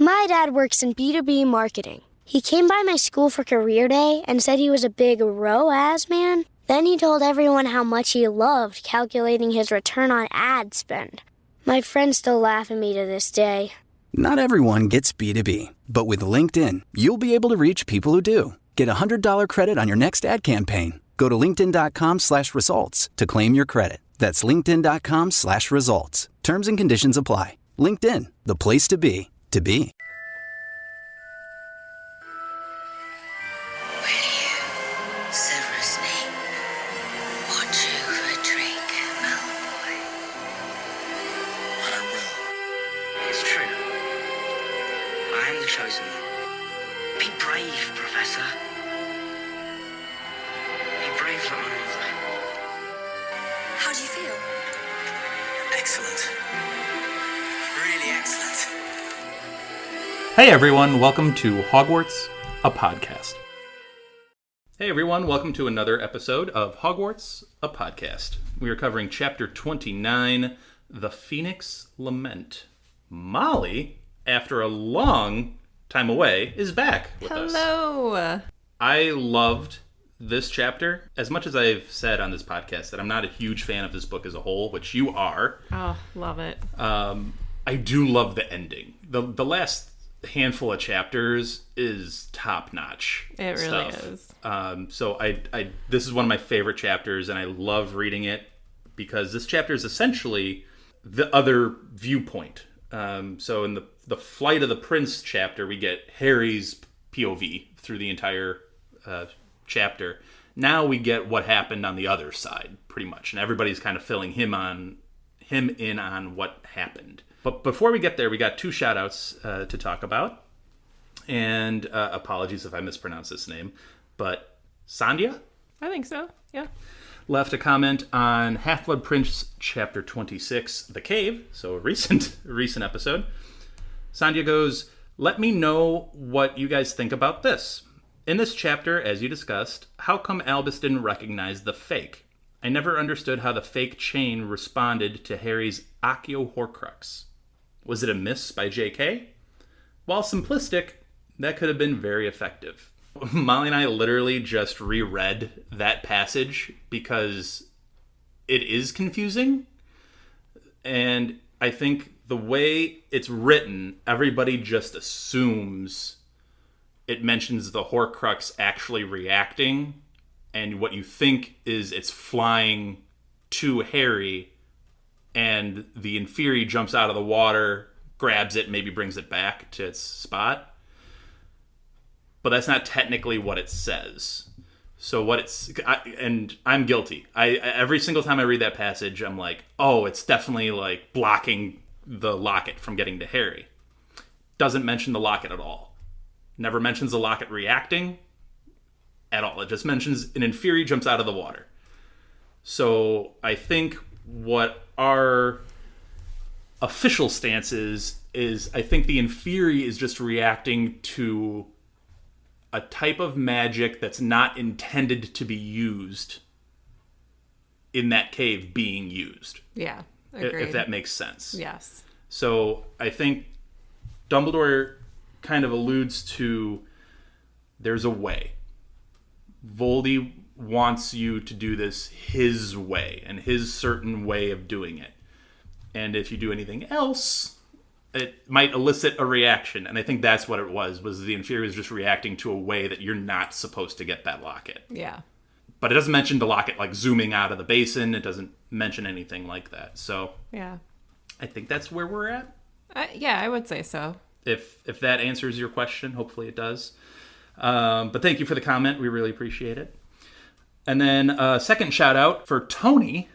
My dad works in B2B marketing. He came by my school for career day and said he was a big ROAS man. Then he told everyone how much he loved calculating his return on ad spend. My friends still laugh at me to this day. Not everyone gets B2B, but with LinkedIn, you'll be able to reach people who do. Get a $100 credit on your next ad campaign. Go to linkedin.com/results to claim your credit. That's linkedin.com/results. Terms and conditions apply. LinkedIn, the place to be, to be. Chosen. Be brave, Professor. Be brave like my mother. How do you feel? Excellent. Really excellent. Hey everyone, welcome to Hogwarts, a podcast. Hey everyone, welcome to another episode of Hogwarts, a podcast. We are covering Chapter 29, The Phoenix Lament. Mollie, after a long time away, is back with us. Hello. I loved this chapter. As much as I've said on this podcast that I'm not a huge fan of this book as a whole, which you are. Oh, love it. I do love the ending. The last handful of chapters is top-notch. It really stuff. is. So I this is one of my favorite chapters, and I love reading it because this chapter is essentially the other viewpoint. So in the Flight of the Prince chapter, we get Harry's POV through the entire chapter. Now we get what happened on the other side, pretty much, and everybody's kind of filling him in on what happened. But before we get there, we got two shout-outs to talk about, and apologies if I mispronounce this name, but Sandhya? I think so, yeah. Left a comment on Half-Blood Prince chapter 26, The Cave, so a recent episode. Sandhya goes, "Let me know what you guys think about this. In this chapter, as you discussed, how come Albus didn't recognize the fake? I never understood how the fake chain responded to Harry's Accio Horcrux. Was it a miss by JK? While simplistic, that could have been very effective." Molly and I literally just reread that passage because it is confusing. And I think the way it's written, everybody just assumes it mentions the Horcrux actually reacting. And what you think is it's flying to Harry and the Inferi jumps out of the water, grabs it, maybe brings it back to its spot. But that's not technically what it says. So what and I'm guilty. Every single time I read that passage, I'm like, oh, it's definitely like blocking the locket from getting to Harry. Doesn't mention the locket at all. Never mentions the locket reacting at all. It just mentions an Inferi jumps out of the water. So I think what our official stance is I think the Inferi is just reacting to a type of magic that's not intended to be used in that cave being used. Yeah, agreed. If that makes sense. Yes. So I think Dumbledore kind of alludes to there's a way. Voldy wants you to do this his way and his certain way of doing it. And if you do anything else, it might elicit a reaction. And I think that's what it was the Inferi was just reacting to a way that you're not supposed to get that locket. Yeah. But it doesn't mention the locket like zooming out of the basin. It doesn't mention anything like that. So yeah, I think that's where we're at. Yeah, I would say so. If that answers your question, hopefully it does. But thank you for the comment. We really appreciate it. And then second shout out for Tony,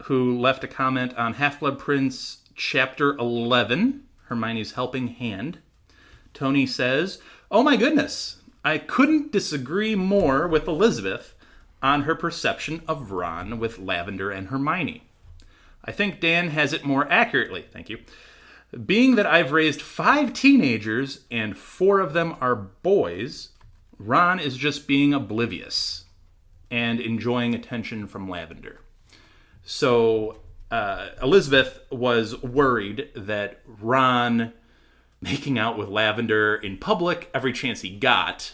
who left a comment on Half-Blood Prince Chapter 11, Hermione's Helping Hand. Tony says, "Oh my goodness, I couldn't disagree more with Elizabeth on her perception of Ron with Lavender and Hermione. I think Dan has it more accurately, thank you. Being that I've raised 5 teenagers and 4 of them are boys, Ron is just being oblivious and enjoying attention from Lavender." So Elizabeth was worried that Ron making out with Lavender in public every chance he got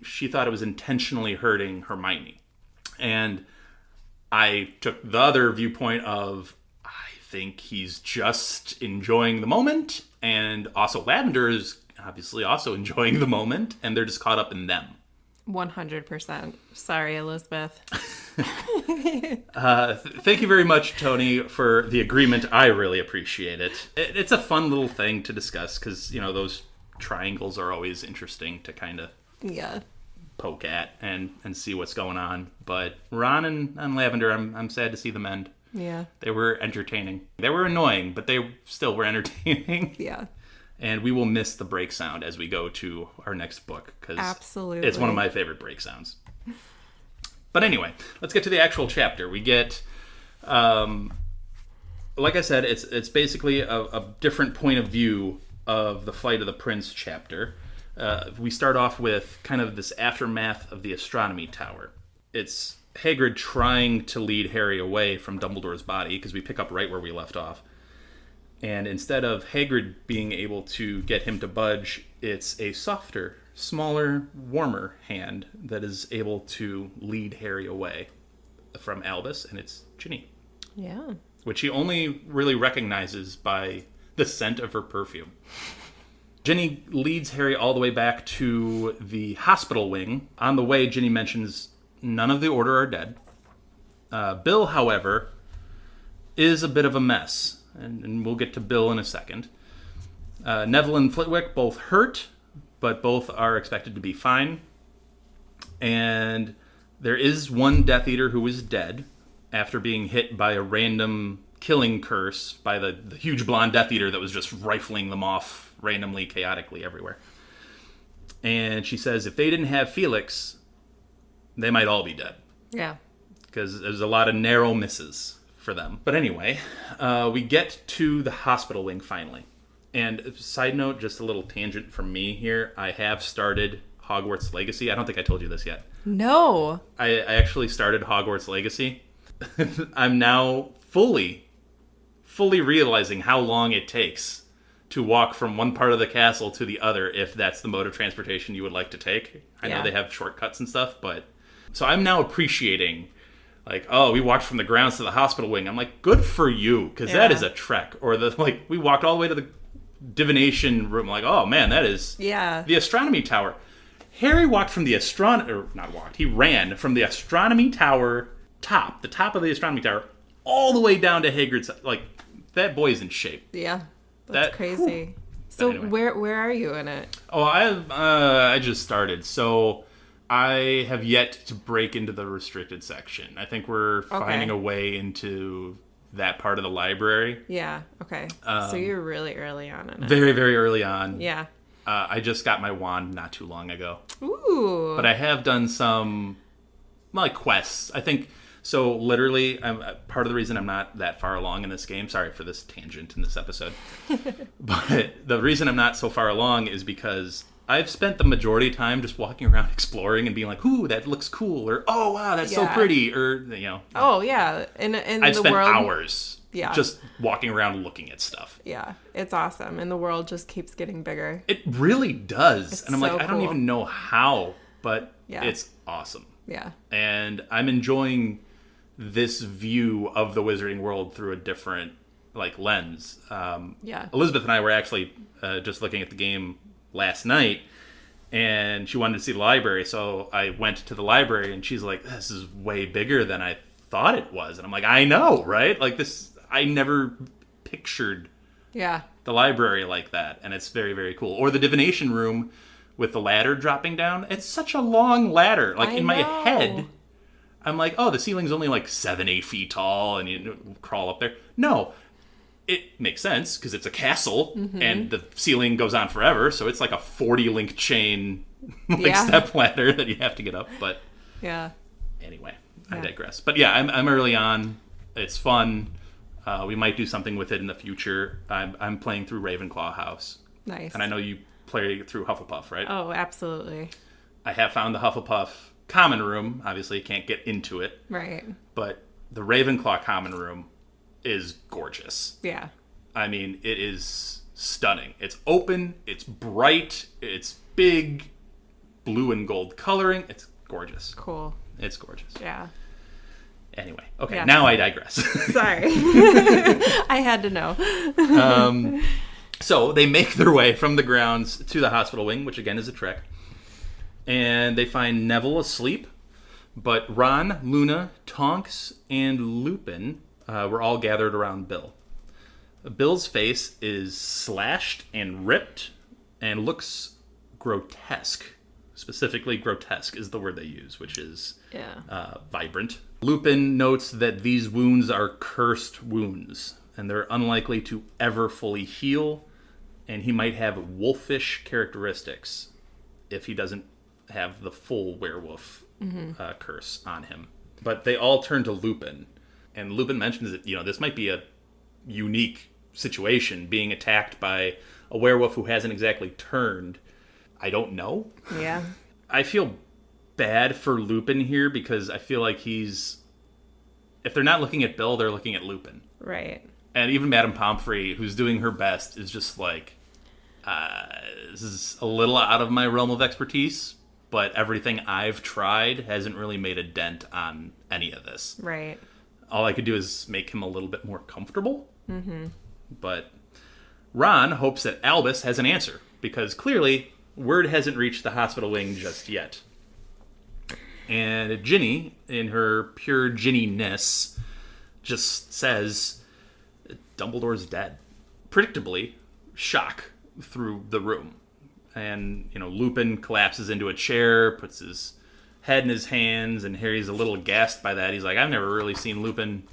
she thought it was intentionally hurting Hermione. And I took the other viewpoint of, I think he's just enjoying the moment, and also Lavender is obviously also enjoying the moment, and they're just caught up in them. 100%. Sorry, Elizabeth. Thank you very much, Tony, for the agreement. I really appreciate it. It's a fun little thing to discuss because, those triangles are always interesting to kind of poke at and see what's going on. But Ron and Lavender, I'm sad to see them end. Yeah. They were entertaining. They were annoying, but they still were entertaining. Yeah. And we will miss the break sound as we go to our next book because absolutely, it's one of my favorite break sounds. But anyway, let's get to the actual chapter. We get, like I said, it's basically a different point of view of the Flight of the Prince chapter. We start off with kind of this aftermath of the astronomy tower. It's Hagrid trying to lead Harry away from Dumbledore's body because we pick up right where we left off. And instead of Hagrid being able to get him to budge, it's a softer, smaller, warmer hand that is able to lead Harry away from Albus, and it's Ginny. Yeah. Which he only really recognizes by the scent of her perfume. Ginny leads Harry all the way back to the hospital wing. On the way, Ginny mentions none of the Order are dead. Bill, however, is a bit of a mess. And we'll get to Bill in a second. Neville and Flitwick both hurt, but both are expected to be fine. And there is one Death Eater who is dead after being hit by a random killing curse by the huge blonde Death Eater that was just rifling them off randomly, chaotically everywhere. And she says if they didn't have Felix, they might all be dead. Yeah. Because there's a lot of narrow misses for them. But anyway, we get to the hospital wing finally. And side note, just a little tangent from me here. I have started Hogwarts Legacy. I don't think I told you this yet. No. I actually started Hogwarts Legacy. I'm now fully realizing how long it takes to walk from one part of the castle to the other if that's the mode of transportation you would like to take. I know they have shortcuts and stuff, but... So I'm now appreciating... Like, oh, we walked from the grounds to the hospital wing. I'm like, good for you, because that is a trek. Or we walked all the way to the divination room. I'm like, oh man, that is the astronomy tower. Harry walked from the he ran from the astronomy tower the top of the astronomy tower, all the way down to Hagrid's. Like, that boy's in shape. Yeah, that's crazy. Whew. So anyway. where are you in it? Oh, I just started, so. I have yet to break into the restricted section. I think we're finding a way into that part of the library. Yeah, okay. So you're really early on in it. Very, very early on. Yeah. I just got my wand not too long ago. Ooh. But I have done some, quests. I think, so literally, part of the reason I'm not that far along in this game, sorry for this tangent in this episode, but the reason I'm not so far along is because... I've spent the majority of time just walking around exploring and being like, ooh, that looks cool, or oh, wow, that's so pretty, or, Oh, yeah. In I've the spent world, hours just walking around looking at stuff. Yeah, it's awesome. And the world just keeps getting bigger. It really does. It's and I'm so like, I don't cool. even know how, but it's awesome. Yeah. And I'm enjoying this view of the wizarding world through a different, lens. Elizabeth and I were actually just looking at the game last night, and she wanted to see the library, so I went to the library, and she's like, this is way bigger than I thought it was. And I'm like, I know, right? Like, this, I never pictured the library like that, and it's very, very cool. Or the divination room with the ladder dropping down. It's such a long ladder. In my head, I'm like, oh, the ceiling's only 7-8 feet tall, and you crawl up there. No. It makes sense because it's a castle and the ceiling goes on forever. So it's like a 40-link chain step ladder that you have to get up. But anyway, I digress. But yeah, I'm early on. It's fun. We might do something with it in the future. I'm playing through Ravenclaw House. Nice. And I know you play through Hufflepuff, right? Oh, absolutely. I have found the Hufflepuff common room. Obviously, you can't get into it. Right. But the Ravenclaw common room is gorgeous. Yeah. I mean, it is stunning. It's open, it's bright, it's big, blue and gold coloring. It's gorgeous. Cool. It's gorgeous. Yeah. Anyway, okay, Yeah. now I digress. Sorry. I had to know. So they make their way from the grounds to the hospital wing, which again is a trek. And they find Neville asleep. But Ron, Luna, Tonks, and Lupin were all gathered around Bill. Bill's face is slashed and ripped and looks grotesque. Specifically, grotesque is the word they use, which is vibrant. Lupin notes that these wounds are cursed wounds, and they're unlikely to ever fully heal, and he might have wolfish characteristics if he doesn't have the full werewolf curse on him. But they all turn to Lupin, and Lupin mentions that, this might be a unique situation, being attacked by a werewolf who hasn't exactly turned. I don't know. Yeah. I feel bad for Lupin here because I feel like if they're not looking at Bill, they're looking at Lupin. Right. And even Madame Pomfrey, who's doing her best, is just like, this is a little out of my realm of expertise, but everything I've tried hasn't really made a dent on any of this. Right. All I could do is make him a little bit more comfortable. Mm-hmm. But Ron hopes that Albus has an answer, because clearly word hasn't reached the hospital wing just yet. And Ginny, in her pure Ginny-ness, just says, Dumbledore's dead. Predictably, shock through the room. And, Lupin collapses into a chair, puts his head in his hands, and Harry's a little gassed by that. He's like, I've never really seen Lupin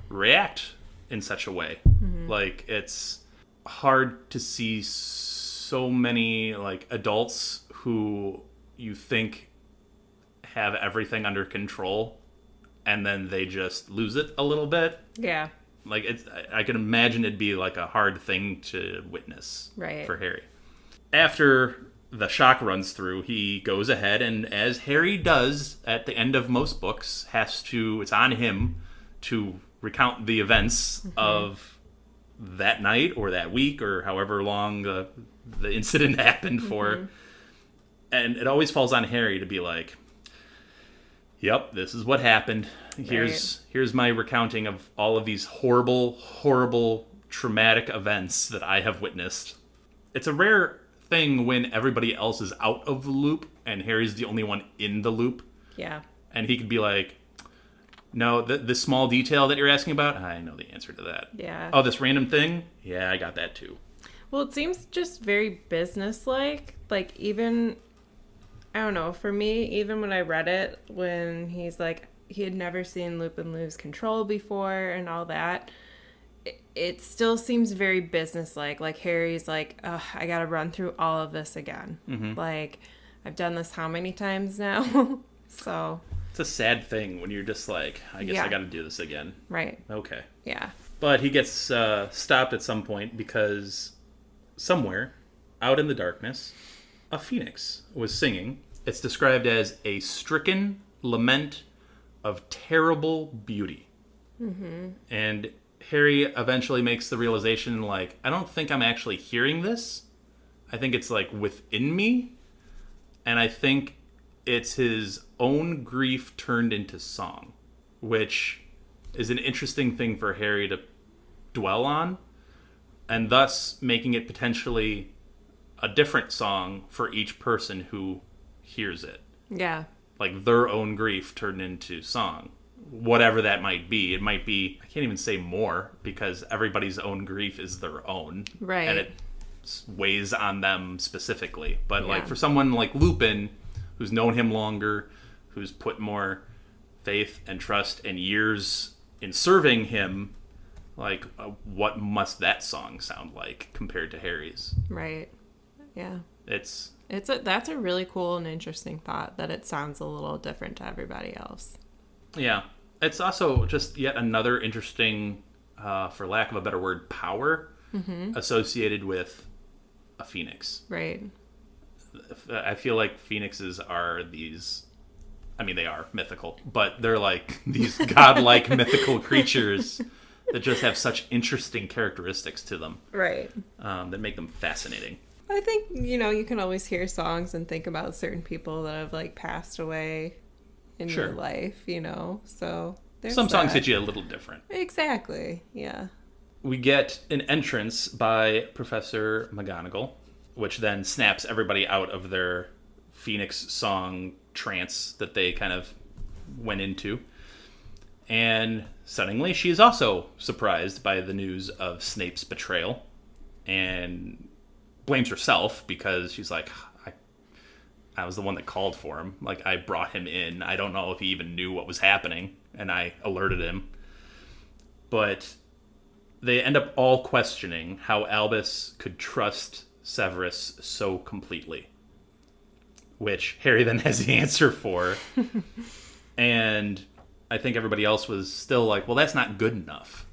react in such a way. Mm-hmm. Like, it's hard to see so many, adults who you think have everything under control, and then they just lose it a little bit. Yeah. I can imagine it'd be a hard thing to witness for Harry. After the shock runs through, he goes ahead, and as Harry does at the end of most books, it's on him to recount the events of that night or that week or however long the incident happened for. And it always falls on Harry to be like, yep, this is what happened. Here's my recounting of all of these horrible, horrible, traumatic events that I have witnessed. It's a rare thing when everybody else is out of the loop and Harry's the only one in the loop. Yeah. And he could be like, no, the small detail that you're asking about, I know the answer to that. Yeah. Oh, this random thing? Yeah, I got that too. Well, it seems just very businesslike. Even, I don't know, for me, even when I read it, when he's like, he had never seen Lupin lose control before and all that, it still seems very businesslike. Like, Harry's like, I gotta run through all of this again. Mm-hmm. I've done this how many times now? So... It's a sad thing when you're just like, I guess I gotta do this again. Right. Okay. Yeah. But he gets stopped at some point because somewhere out in the darkness, a phoenix was singing. It's described as a stricken lament of terrible beauty. Mm-hmm. And Harry eventually makes the realization, I don't think I'm actually hearing this. I think it's, within me. And I think it's his own grief turned into song, which is an interesting thing for Harry to dwell on, and thus making it potentially a different song for each person who hears it. Yeah. Their own grief turned into song. Whatever that might be. It might be, I can't even say more, because everybody's own grief is their own. Right. And it weighs on them specifically. But for someone like Lupin, who's known him longer, who's put more faith and trust and years in serving him, what must that song sound like compared to Harry's? Right. Yeah. That's a really cool and interesting thought, that it sounds a little different to everybody else. Yeah. It's also just yet another interesting, for lack of a better word, power associated with a phoenix. Right. I feel like phoenixes are these... I mean, they are mythical, but they're these godlike mythical creatures that just have such interesting characteristics to them. Right. That make them fascinating. I think, you can always hear songs and think about certain people that have, like, passed away in your life, so there's some songs that. hit you a little different. Exactly, yeah. We get an entrance by Professor McGonagall, which then snaps everybody out of their Phoenix song trance that they kind of went into. And suddenly she is also surprised by the news of Snape's betrayal and blames herself because she's like, I was the one that called for him. Like, I brought him in. I don't know if he even knew what was happening, and I alerted him. But they end up all questioning how Albus could trust Severus so completely, which Harry then has the answer for. And I think everybody else was still like, well, that's not good enough.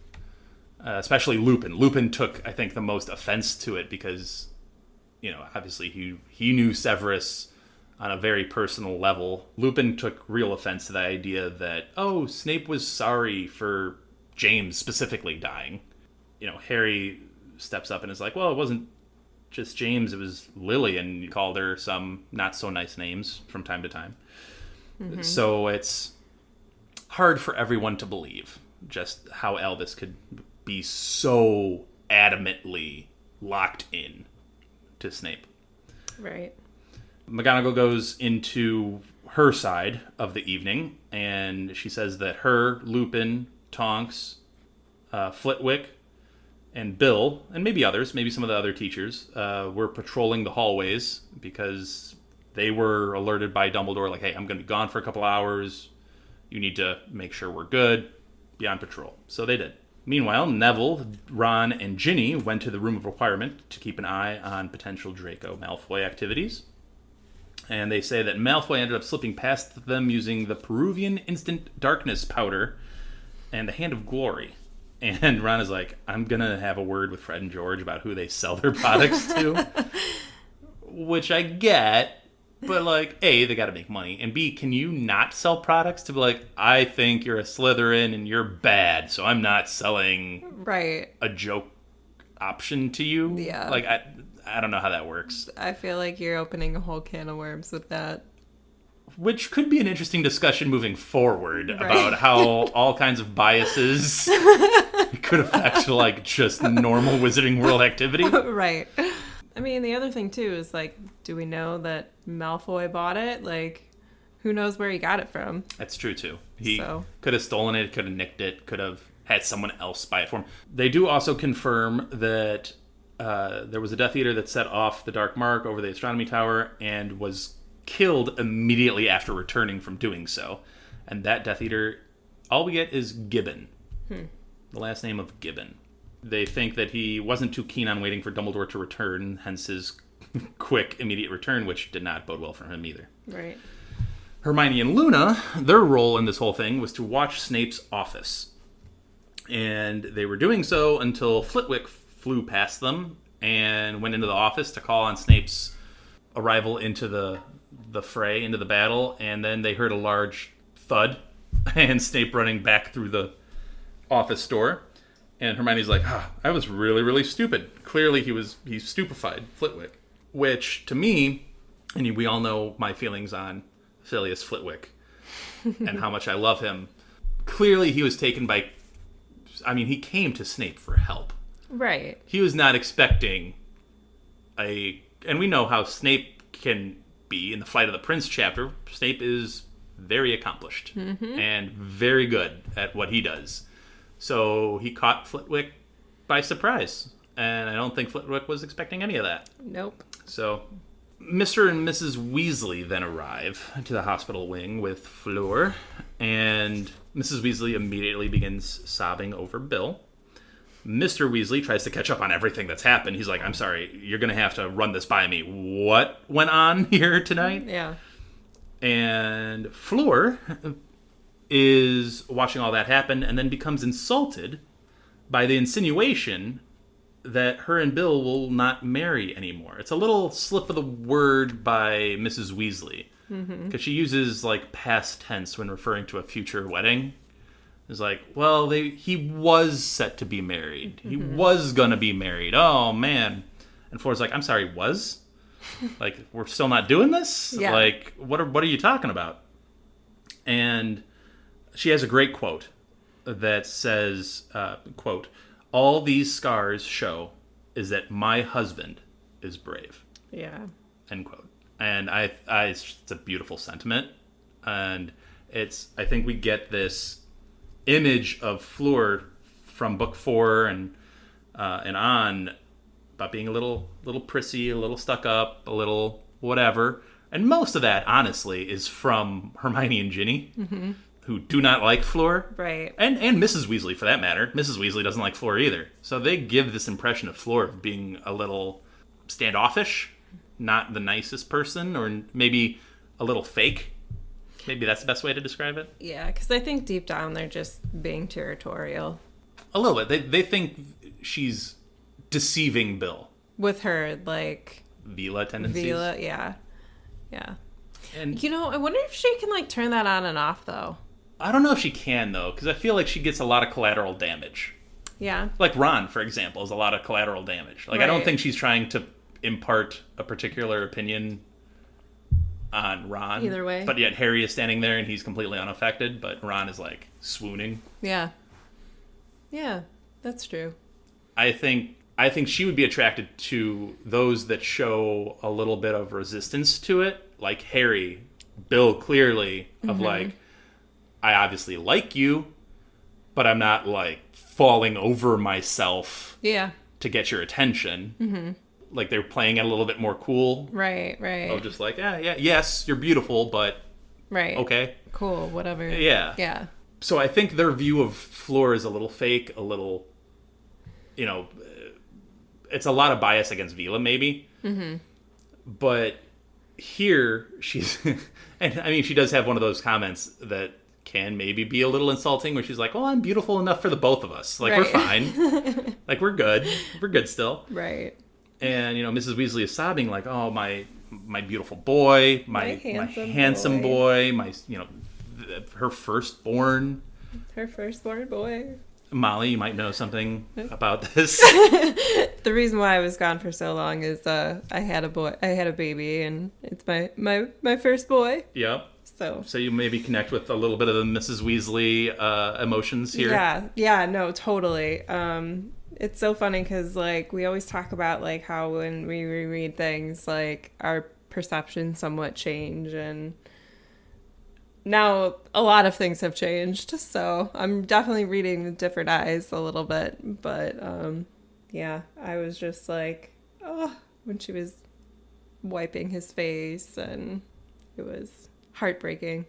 Especially Lupin. Lupin took, I think, the most offense to it because, obviously he knew Severus on a very personal level. Lupin took real offense to the idea that, Snape was sorry for James specifically dying. Harry steps up and is like, well, it wasn't just James, it was Lily, and you called her some not so nice names from time to time. Mm-hmm. So it's hard for everyone to believe just how Albus could be so adamantly locked in to Snape. Right. McGonagall goes into her side of the evening, and she says that her, Lupin, Tonks, Flitwick, and Bill, and maybe others, maybe some of the other teachers, were patrolling the hallways because they were alerted by Dumbledore, like, hey, I'm going to be gone for a couple hours. You need to make sure we're good. Be on patrol. So they did. Meanwhile, Neville, Ron, and Ginny went to the Room of Requirement to keep an eye on potential Draco Malfoy activities. And they say that Malfoy ended up slipping past them using the Peruvian Instant Darkness powder and the Hand of Glory. And Ron is like, I'm going to have a word with Fred and George about who they sell their products to. Which I get, but like, A, they got to make money. And B, can you not sell products to be like, I think you're a Slytherin and you're bad, so I'm not selling a joke option to you? Yeah. Like, I don't know how that works. I feel like you're opening a whole can of worms with that. Which could be an interesting discussion moving forward about how all kinds of biases could affect, like, just normal Wizarding World activity. Right. I mean, the other thing, too, is, like, do we know that Malfoy bought it? Like, who knows where he got it from? That's true, too. He could have stolen it, could have nicked it, could have had someone else buy it for him. They do also confirm that there was a Death Eater that set off the Dark Mark over the Astronomy Tower and was killed immediately after returning from doing so. And that Death Eater, all we get is Gibbon. The last name of Gibbon. They think that he wasn't too keen on waiting for Dumbledore to return, hence his quick, immediate return, which did not bode well for him either. Right. Hermione and Luna, their role in this whole thing was to watch Snape's office. And they were doing so until Flitwick flew past them and went into the office to call on Snape's arrival into the fray, into the battle, and then they heard a large thud and Snape running back through the office door. And Hermione's like, I was really, really stupid. Clearly he's stupefied, Flitwick. Which, to me, and we all know my feelings on Phileas Flitwick and how much I love him. Clearly he was taken by... I mean, he came to Snape for help. Right. He was not expecting and we know how Snape can be in the Flight of the Prince chapter. Snape is very accomplished and very good at what he does. So he caught Flitwick by surprise. And I don't think Flitwick was expecting any of that. Nope. So Mr. and Mrs. Weasley then arrive to the hospital wing with Fleur. And Mrs. Weasley immediately begins sobbing over Bill. Mr. Weasley tries to catch up on everything that's happened. He's like, I'm sorry, you're going to have to run this by me. What went on here tonight? Yeah. And Fleur is watching all that happen and then becomes insulted by the insinuation that her and Bill will not marry anymore. It's a little slip of the word by Mrs. Weasley. Because she uses, like, past tense when referring to a future wedding. It's like, well, he was set to be married. He was gonna be married. Oh man. And Flora's like, I'm sorry, was? Like, we're still not doing this? Yeah. Like, what are you talking about? And she has a great quote that says, quote, all these scars show is that my husband is brave. Yeah. End quote. And it's a beautiful sentiment. And I think we get this image of Fleur from book 4 and on about being a little prissy, a little stuck up, a little whatever. And most of that, honestly, is from Hermione and Ginny, who do not like Fleur. Right. And Mrs. Weasley, for that matter. Mrs. Weasley doesn't like Fleur either. So they give this impression of Fleur of being a little standoffish, not the nicest person, or maybe a little fake. Maybe that's the best way to describe it. Yeah, because I think deep down they're just being territorial. A little bit. They think she's deceiving Bill. With her, like... Vila tendencies. Vila, yeah. Yeah. And I wonder if she can, like, turn that on and off, though. I don't know if she can, though, because I feel like she gets a lot of collateral damage. Yeah. Like Ron, for example, is a lot of collateral damage. Like, I don't think she's trying to impart a particular opinion on Ron. Either way. But yet Harry is standing there and he's completely unaffected, but Ron is, like, swooning. Yeah. Yeah, that's true. I think she would be attracted to those that show a little bit of resistance to it, like Harry, Bill clearly, of like, I obviously like you, but I'm not like falling over myself to get your attention. Mm-hmm. Like they're playing it a little bit more cool. Right. Of just like, yes, you're beautiful, but okay. Cool, whatever. Yeah. Yeah. So I think their view of Fleur is a little fake, a little, it's a lot of bias against Vila, maybe. Mm-hmm. But here, she's... and, I mean, she does have one of those comments that can maybe be a little insulting, where she's like, oh, I'm beautiful enough for the both of us. Like, we're fine. Like, we're good. We're good still. Right. And, Mrs. Weasley is sobbing like, oh, my beautiful boy, my handsome boy, her firstborn. Her firstborn boy. Molly, you might know something about this. The reason why I was gone for so long is I had a baby, and it's my first boy. Yep. So you maybe connect with a little bit of the Mrs. Weasley emotions here. Yeah, no, totally. It's so funny because like we always talk about like how when we reread things, like our perceptions somewhat change, and now a lot of things have changed, so I'm definitely reading with different eyes a little bit. But I was just like, oh, when she was wiping his face, and it was heartbreaking.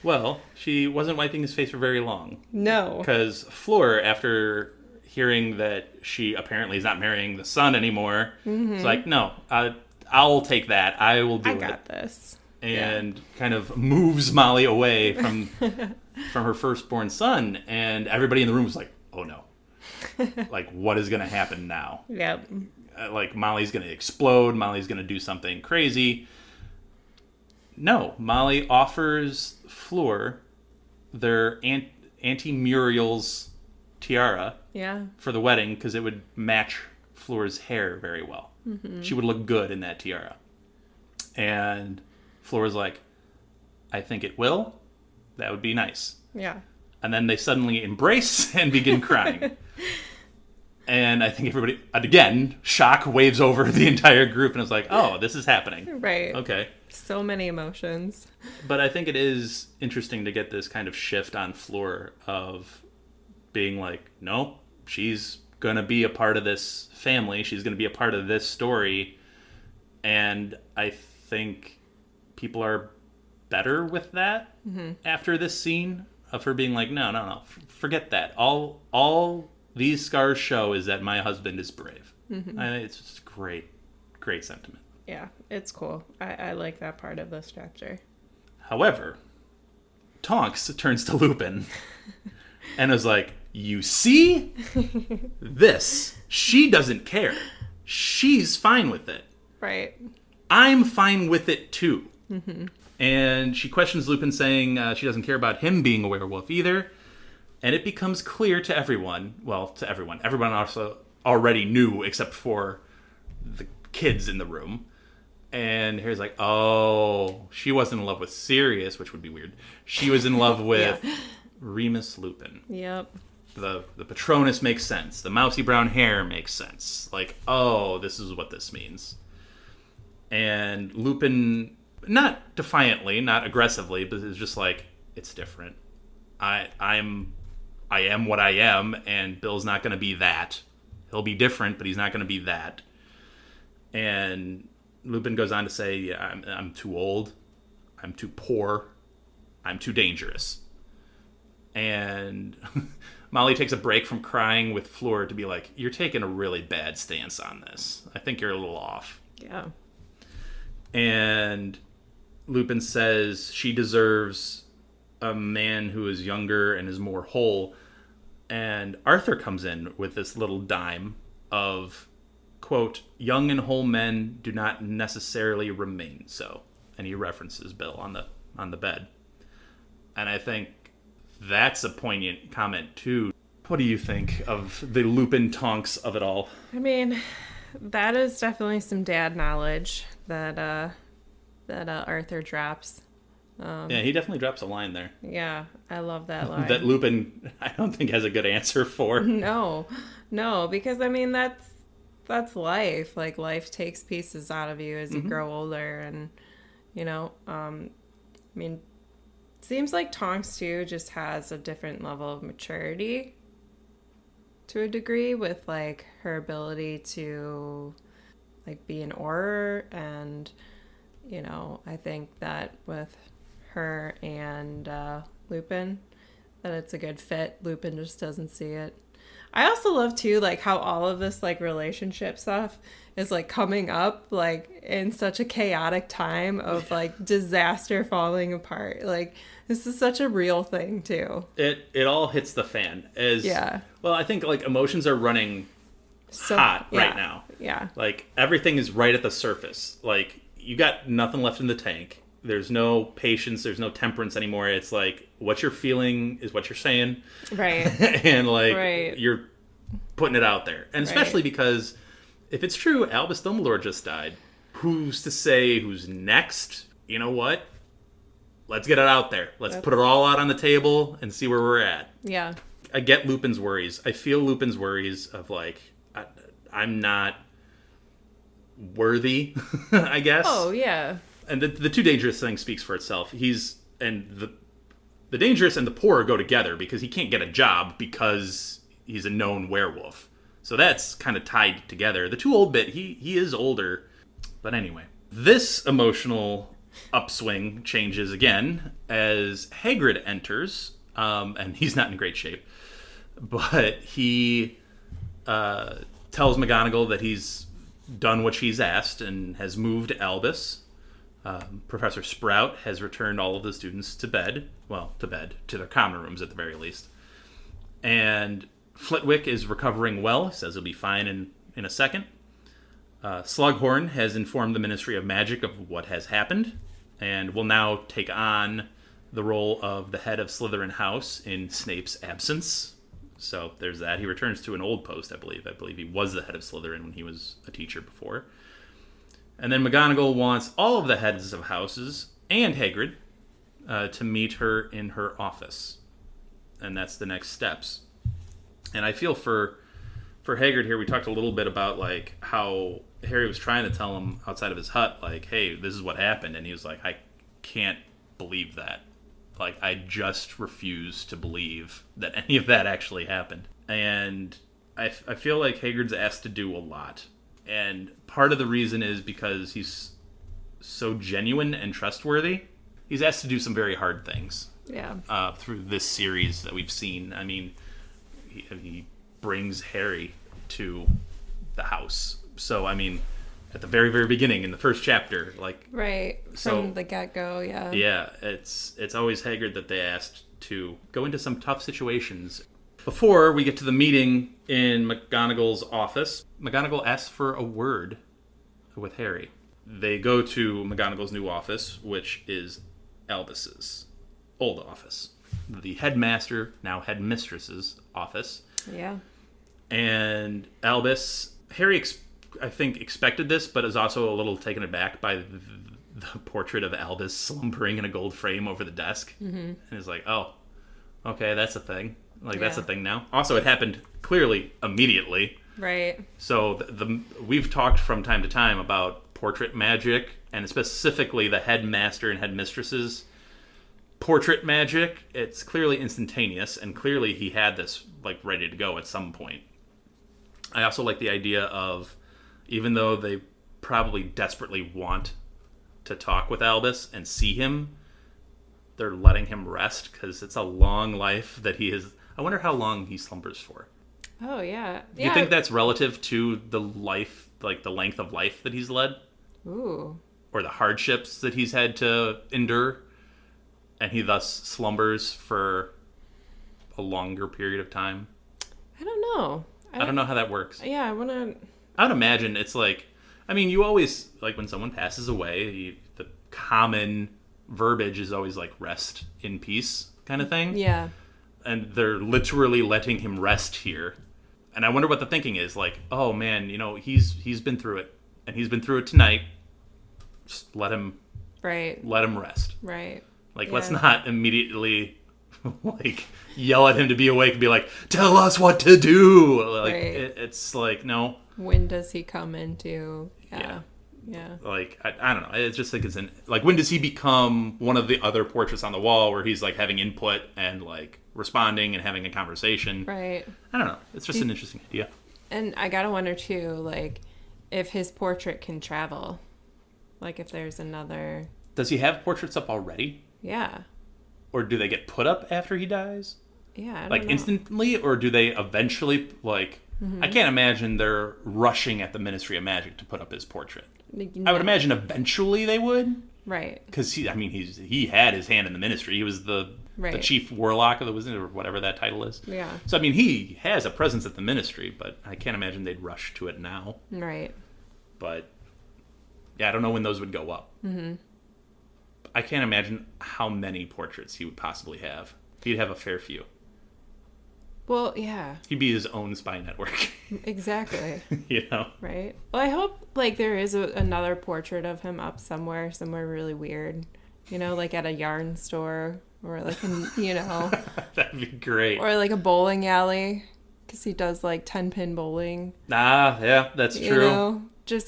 Well, she wasn't wiping his face for very long. No. Because Fleur, after hearing that she apparently is not marrying the son anymore, is like, no, I'll take that. I will do it. I got this. And kind of moves Molly away from her firstborn son, and everybody in the room was like, oh no. Like, what is going to happen now? Yep. Like, Molly's going to explode, Molly's going to do something crazy. No, Molly offers Fleur their Auntie Muriel's tiara for the wedding, because it would match Fleur's hair very well. Mm-hmm. She would look good in that tiara. And Flora's like, I think it will. That would be nice. Yeah. And then they suddenly embrace and begin crying. And I think everybody, again, shock waves over the entire group, and it's like, oh, this is happening. Right. Okay. So many emotions. But I think it is interesting to get this kind of shift on Fleur of being like, no, she's going to be a part of this family. She's going to be a part of this story. And I think people are better with that after this scene of her being like, no, forget that. All these scars show is that my husband is brave. Mm-hmm. It's just great sentiment. Yeah, it's cool. I like that part of this chapter. However, Tonks turns to Lupin and is like, you see? This. She doesn't care. She's fine with it. Right. I'm fine with it too. Mm-hmm. And she questions Lupin, saying she doesn't care about him being a werewolf either. And it becomes clear to everyone, everyone also already knew except for the kids in the room. And Harry's like, oh, she wasn't in love with Sirius, which would be weird. She was in love with Remus Lupin. Yep. The Patronus makes sense. The mousy brown hair makes sense. Like, oh, this is what this means. And Lupin, not defiantly, not aggressively, but it's just like, it's different. I am what I am, and Bill's not going to be that. He'll be different, but he's not going to be that. And Lupin goes on to say, yeah, I'm too old, I'm too poor, I'm too dangerous. And Mollie takes a break from crying with Fleur to be like, you're taking a really bad stance on this. I think you're a little off. Yeah. And Lupin says she deserves a man who is younger and is more whole. And Arthur comes in with this little dime of, quote, young and whole men do not necessarily remain so. And he references Bill on the bed. And I think that's a poignant comment too. What do you think of the Lupin tonks of it all? I mean, that is definitely some dad knowledge that Arthur drops. Yeah, he definitely drops a line there. Yeah, I love that line. That Lupin, I don't think, has a good answer for. No, because I mean that's life. Like, life takes pieces out of you as you grow older, and I mean, seems like Tonks too just has a different level of maturity to a degree, with like her ability to like be an Auror, and I think that with her and Lupin, that it's a good fit. Lupin just doesn't see it. I also love too like how all of this like relationship stuff is like coming up like in such a chaotic time of like disaster falling apart. Like, this is such a real thing too. It all hits the fan as well. I think like emotions are running hot right now. Yeah, like everything is right at the surface. Like, you got nothing left in the tank. There's no patience. There's no temperance anymore. It's like, what you're feeling is what you're saying. Right. And like, you're putting it out there. And especially because if it's true, Albus Dumbledore just died. Who's to say who's next? You know what? Let's get it out there. Let's put it all out on the table and see where we're at. Yeah. I get Lupin's worries. I feel Lupin's worries of like, I'm not worthy, I guess. Oh, yeah. And the too dangerous thing speaks for itself. The dangerous and the poor go together, because he can't get a job because he's a known werewolf. So that's kind of tied together. The too old bit, he is older. But anyway, this emotional upswing changes again as Hagrid enters, and he's not in great shape. But he tells McGonagall that he's done what she's asked and has moved Albus. Professor Sprout has returned all of the students to bed. Well, to their common rooms at the very least. And Flitwick is recovering well. He says he'll be fine in a second. Slughorn has informed the Ministry of Magic of what has happened, and will now take on the role of the head of Slytherin House in Snape's absence. So there's that. He returns to an old post, I believe. I believe he was the head of Slytherin when he was a teacher before. And then McGonagall wants all of the heads of houses and Hagrid to meet her in her office. And that's the next steps. And I feel for Hagrid here, we talked a little bit about like how Harry was trying to tell him outside of his hut, like, hey, this is what happened. And he was like, I can't believe that. Like, I just refuse to believe that any of that actually happened. And I feel like Hagrid's asked to do a lot. And part of the reason is because he's so genuine and trustworthy. He's asked to do some very hard things. Yeah. Through this series that we've seen. I mean, he brings Harry to the house. So, I mean, at the very, very beginning, in the first chapter, like... Right, from the get-go, yeah. Yeah, it's always Hagrid that they asked to go into some tough situations. Before we get to the meeting in McGonagall's office, McGonagall asks for a word with Harry. They go to McGonagall's new office, which is Albus's old office. the headmaster, now headmistress's office. Yeah. And Albus, Harry, I think, expected this, but is also a little taken aback by the portrait of Albus slumbering in a gold frame over the desk. Mm-hmm. And is like, oh, okay, that's a thing. Like, that's a thing now. Also, it happened clearly immediately. Right. So we've talked from time to time about portrait magic, and specifically the headmaster and headmistress's portrait magic. It's clearly instantaneous, and clearly he had this like ready to go at some point. I also like the idea of, even though they probably desperately want to talk with Albus and see him, they're letting him rest because it's a long life that he has. I wonder how long he slumbers for. Oh, yeah. Do you think that's relative to the life, like the length of life that he's led? Ooh. Or the hardships that he's had to endure, and he thus slumbers for a longer period of time? I don't know. I don't know how that works. Yeah, I would imagine it's like, I mean, you always, like when someone passes away, the common verbiage is always like rest in peace kind of thing. Yeah. And they're literally letting him rest here. And I wonder what the thinking is. Like, oh man, he's been through it, and he's been through it tonight. Just let him rest. Right. Like, let's not immediately like yell at him to be awake and be like, tell us what to do. Like, it's like, no. When does he come into? Yeah. Like, I don't know. I just think it's like, when does he become one of the other portraits on the wall where he's like having input and like responding and having a conversation? Right. I don't know. It's just an interesting idea. And I gotta wonder too, like, if his portrait can travel. Like, if there's another. Does he have portraits up already? Yeah. Or do they get put up after he dies? Yeah, I don't know. Instantly? Or do they eventually, like... Mm-hmm. I can't imagine they're rushing at the Ministry of Magic to put up his portrait. No. I would imagine eventually they would. Right. Because, he had his hand in the Ministry. He was the chief warlock of the Wizard, or whatever that title is. Yeah. So, he has a presence at the Ministry, but I can't imagine they'd rush to it now. Right. But, yeah, I don't know when those would go up. Mm-hmm. I can't imagine how many portraits he would possibly have. He'd have a fair few. Well, yeah. He'd be his own spy network. Exactly. Right? Well, I hope, like, there is another portrait of him up somewhere really weird. Like at a yarn store, or like, That'd be great. Or like a bowling alley, because he does, like, 10-pin bowling. Ah, yeah, that's true.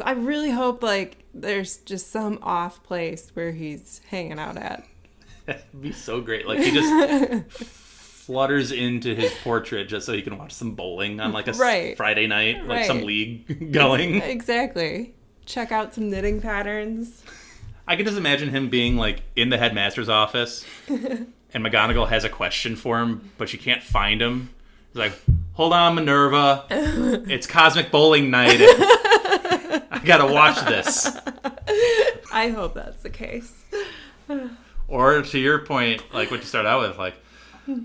I really hope, like, there's just some off place where he's hanging out at. That'd be so great. Like, he just flutters into his portrait just so he can watch some bowling on, like, a Friday night, like some league going. Exactly. Check out some knitting patterns. I can just imagine him being, like, in the headmaster's office, and McGonagall has a question for him, but she can't find him. He's like, hold on, Minerva. It's cosmic bowling night. I gotta watch this. I hope that's the case. Or to your point, like what you started out with, like,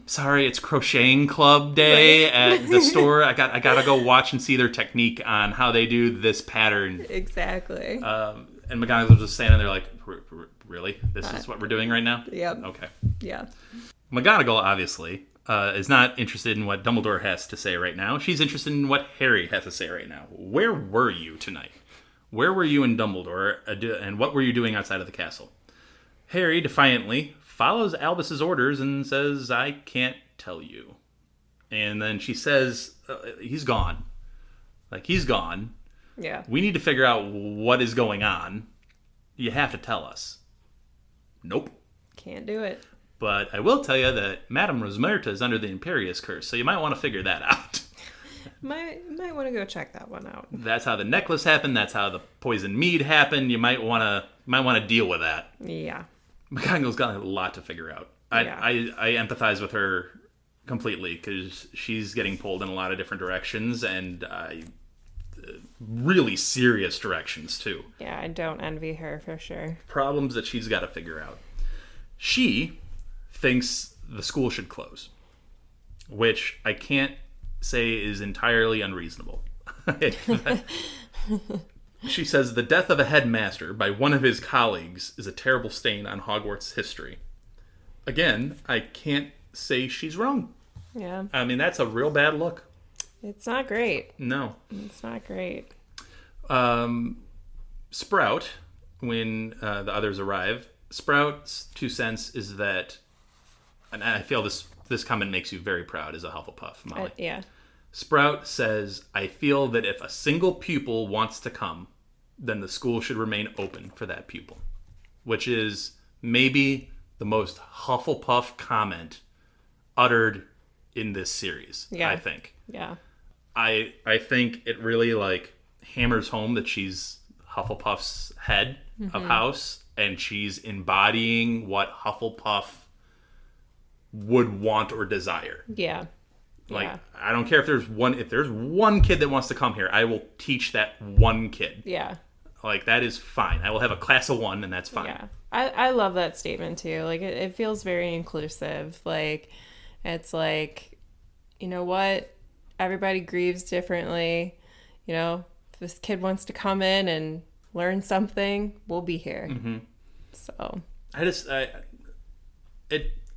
sorry, it's crocheting club day at the store. I gotta go watch and see their technique on how they do this pattern. Exactly. And McGonagall's just standing there like, really? This is what we're doing right now? Yep. Okay. Yeah. McGonagall, obviously, is not interested in what Dumbledore has to say right now. She's interested in what Harry has to say right now. Where were you tonight? Where were you and Dumbledore, and what were you doing outside of the castle? Harry, defiantly, follows Albus's orders and says, I can't tell you. And then she says, he's gone. Like, he's gone. Yeah. We need to figure out what is going on. You have to tell us. Nope. Can't do it. But I will tell you that Madame Rosmerta is under the Imperious Curse, so you might want to figure that out. Might want to go check that one out. That's how the necklace happened. That's how the poison mead happened. You might want to deal with that. Yeah. McGonagall's got a lot to figure out. I empathize with her completely because she's getting pulled in a lot of different directions and really serious directions too. Yeah, I don't envy her for sure. Problems that she's got to figure out. She thinks the school should close, which I can't say is entirely unreasonable. She says the death of a headmaster by one of his colleagues is a terrible stain on Hogwarts history. Again, I can't say she's wrong. Yeah. I mean, that's a real bad look. It's not great. No. It's not great. Sprout, when the others arrive, Sprout's 2 cents is that, and I feel this comment makes you very proud as a Hufflepuff, Molly. Yeah. Sprout says, I feel that if a single pupil wants to come, then the school should remain open for that pupil. Which is maybe the most Hufflepuff comment uttered in this series, I think. Yeah. I think it really, like, hammers home that she's Hufflepuff's head of house, and she's embodying what Hufflepuff would want or desire. Yeah. Like, I don't care if there's one kid that wants to come here, I will teach that one kid. Yeah. Like, that is fine. I will have a class of 1, and that's fine. Yeah. I love that statement, too. Like, it feels very inclusive. Like, it's like, you know what? Everybody grieves differently. You know, if this kid wants to come in and learn something, we'll be here. Mm-hmm. So.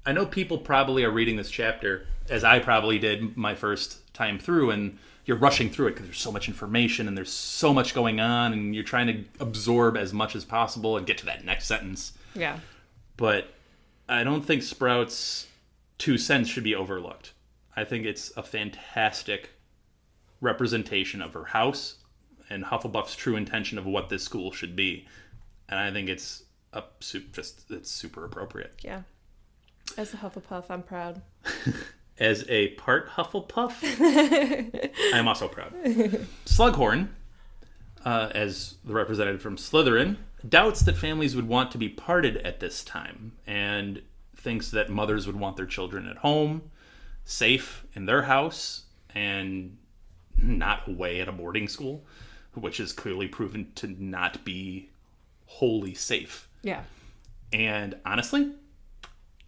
I know people probably are reading this chapter, as I probably did my first time through, and you're rushing through it because there's so much information and there's so much going on, and you're trying to absorb as much as possible and get to that next sentence. Yeah. But I don't think Sprout's 2 cents should be overlooked. I think it's a fantastic representation of her house and Hufflepuff's true intention of what this school should be. And I think it's it's super appropriate. Yeah. As a Hufflepuff, I'm proud. As a part Hufflepuff, I am also proud. Slughorn, as the representative from Slytherin, doubts that families would want to be parted at this time and thinks that mothers would want their children at home, safe in their house, and not away at a boarding school, which is clearly proven to not be wholly safe. Yeah. And honestly,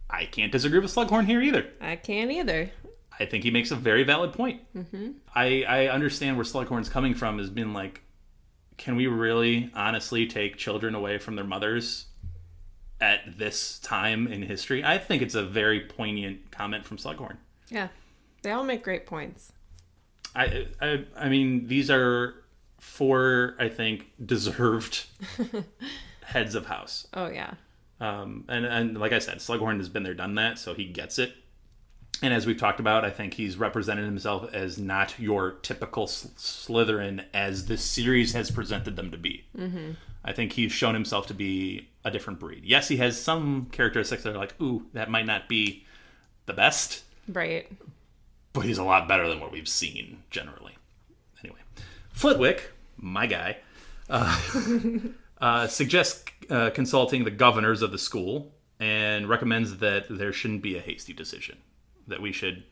I can't disagree with Slughorn here either. I can't either. I think he makes a very valid point. Mm-hmm. I understand where Slughorn's coming from, as being like, can we really honestly take children away from their mothers at this time in history? I think it's a very poignant comment from Slughorn. Yeah. They all make great points. I mean, these are 4, I think, deserved heads of house. Oh, yeah. And like I said, Slughorn has been there, done that, so he gets it. And as we've talked about, I think he's represented himself as not your typical Slytherin as this series has presented them to be. Mm-hmm. I think he's shown himself to be a different breed. Yes, he has some characteristics that are like, ooh, that might not be the best. Right. But he's a lot better than what we've seen, generally. Anyway. Flitwick, my guy, suggests consulting the governors of the school and recommends that there shouldn't be a hasty decision, that we should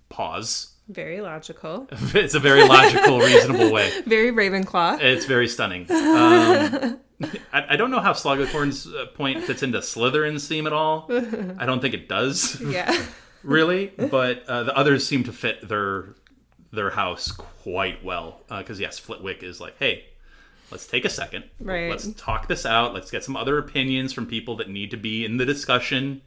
pause. Very logical. It's a very logical, reasonable way. Very Ravenclaw. It's very stunning. I don't know how Slughorn's point fits into Slytherin's theme at all. I don't think it does. Yeah. Really, but the others seem to fit their house quite well. Because yes, Flitwick is like, hey, let's take a second. Right. Let's talk this out. Let's get some other opinions from people that need to be in the discussion.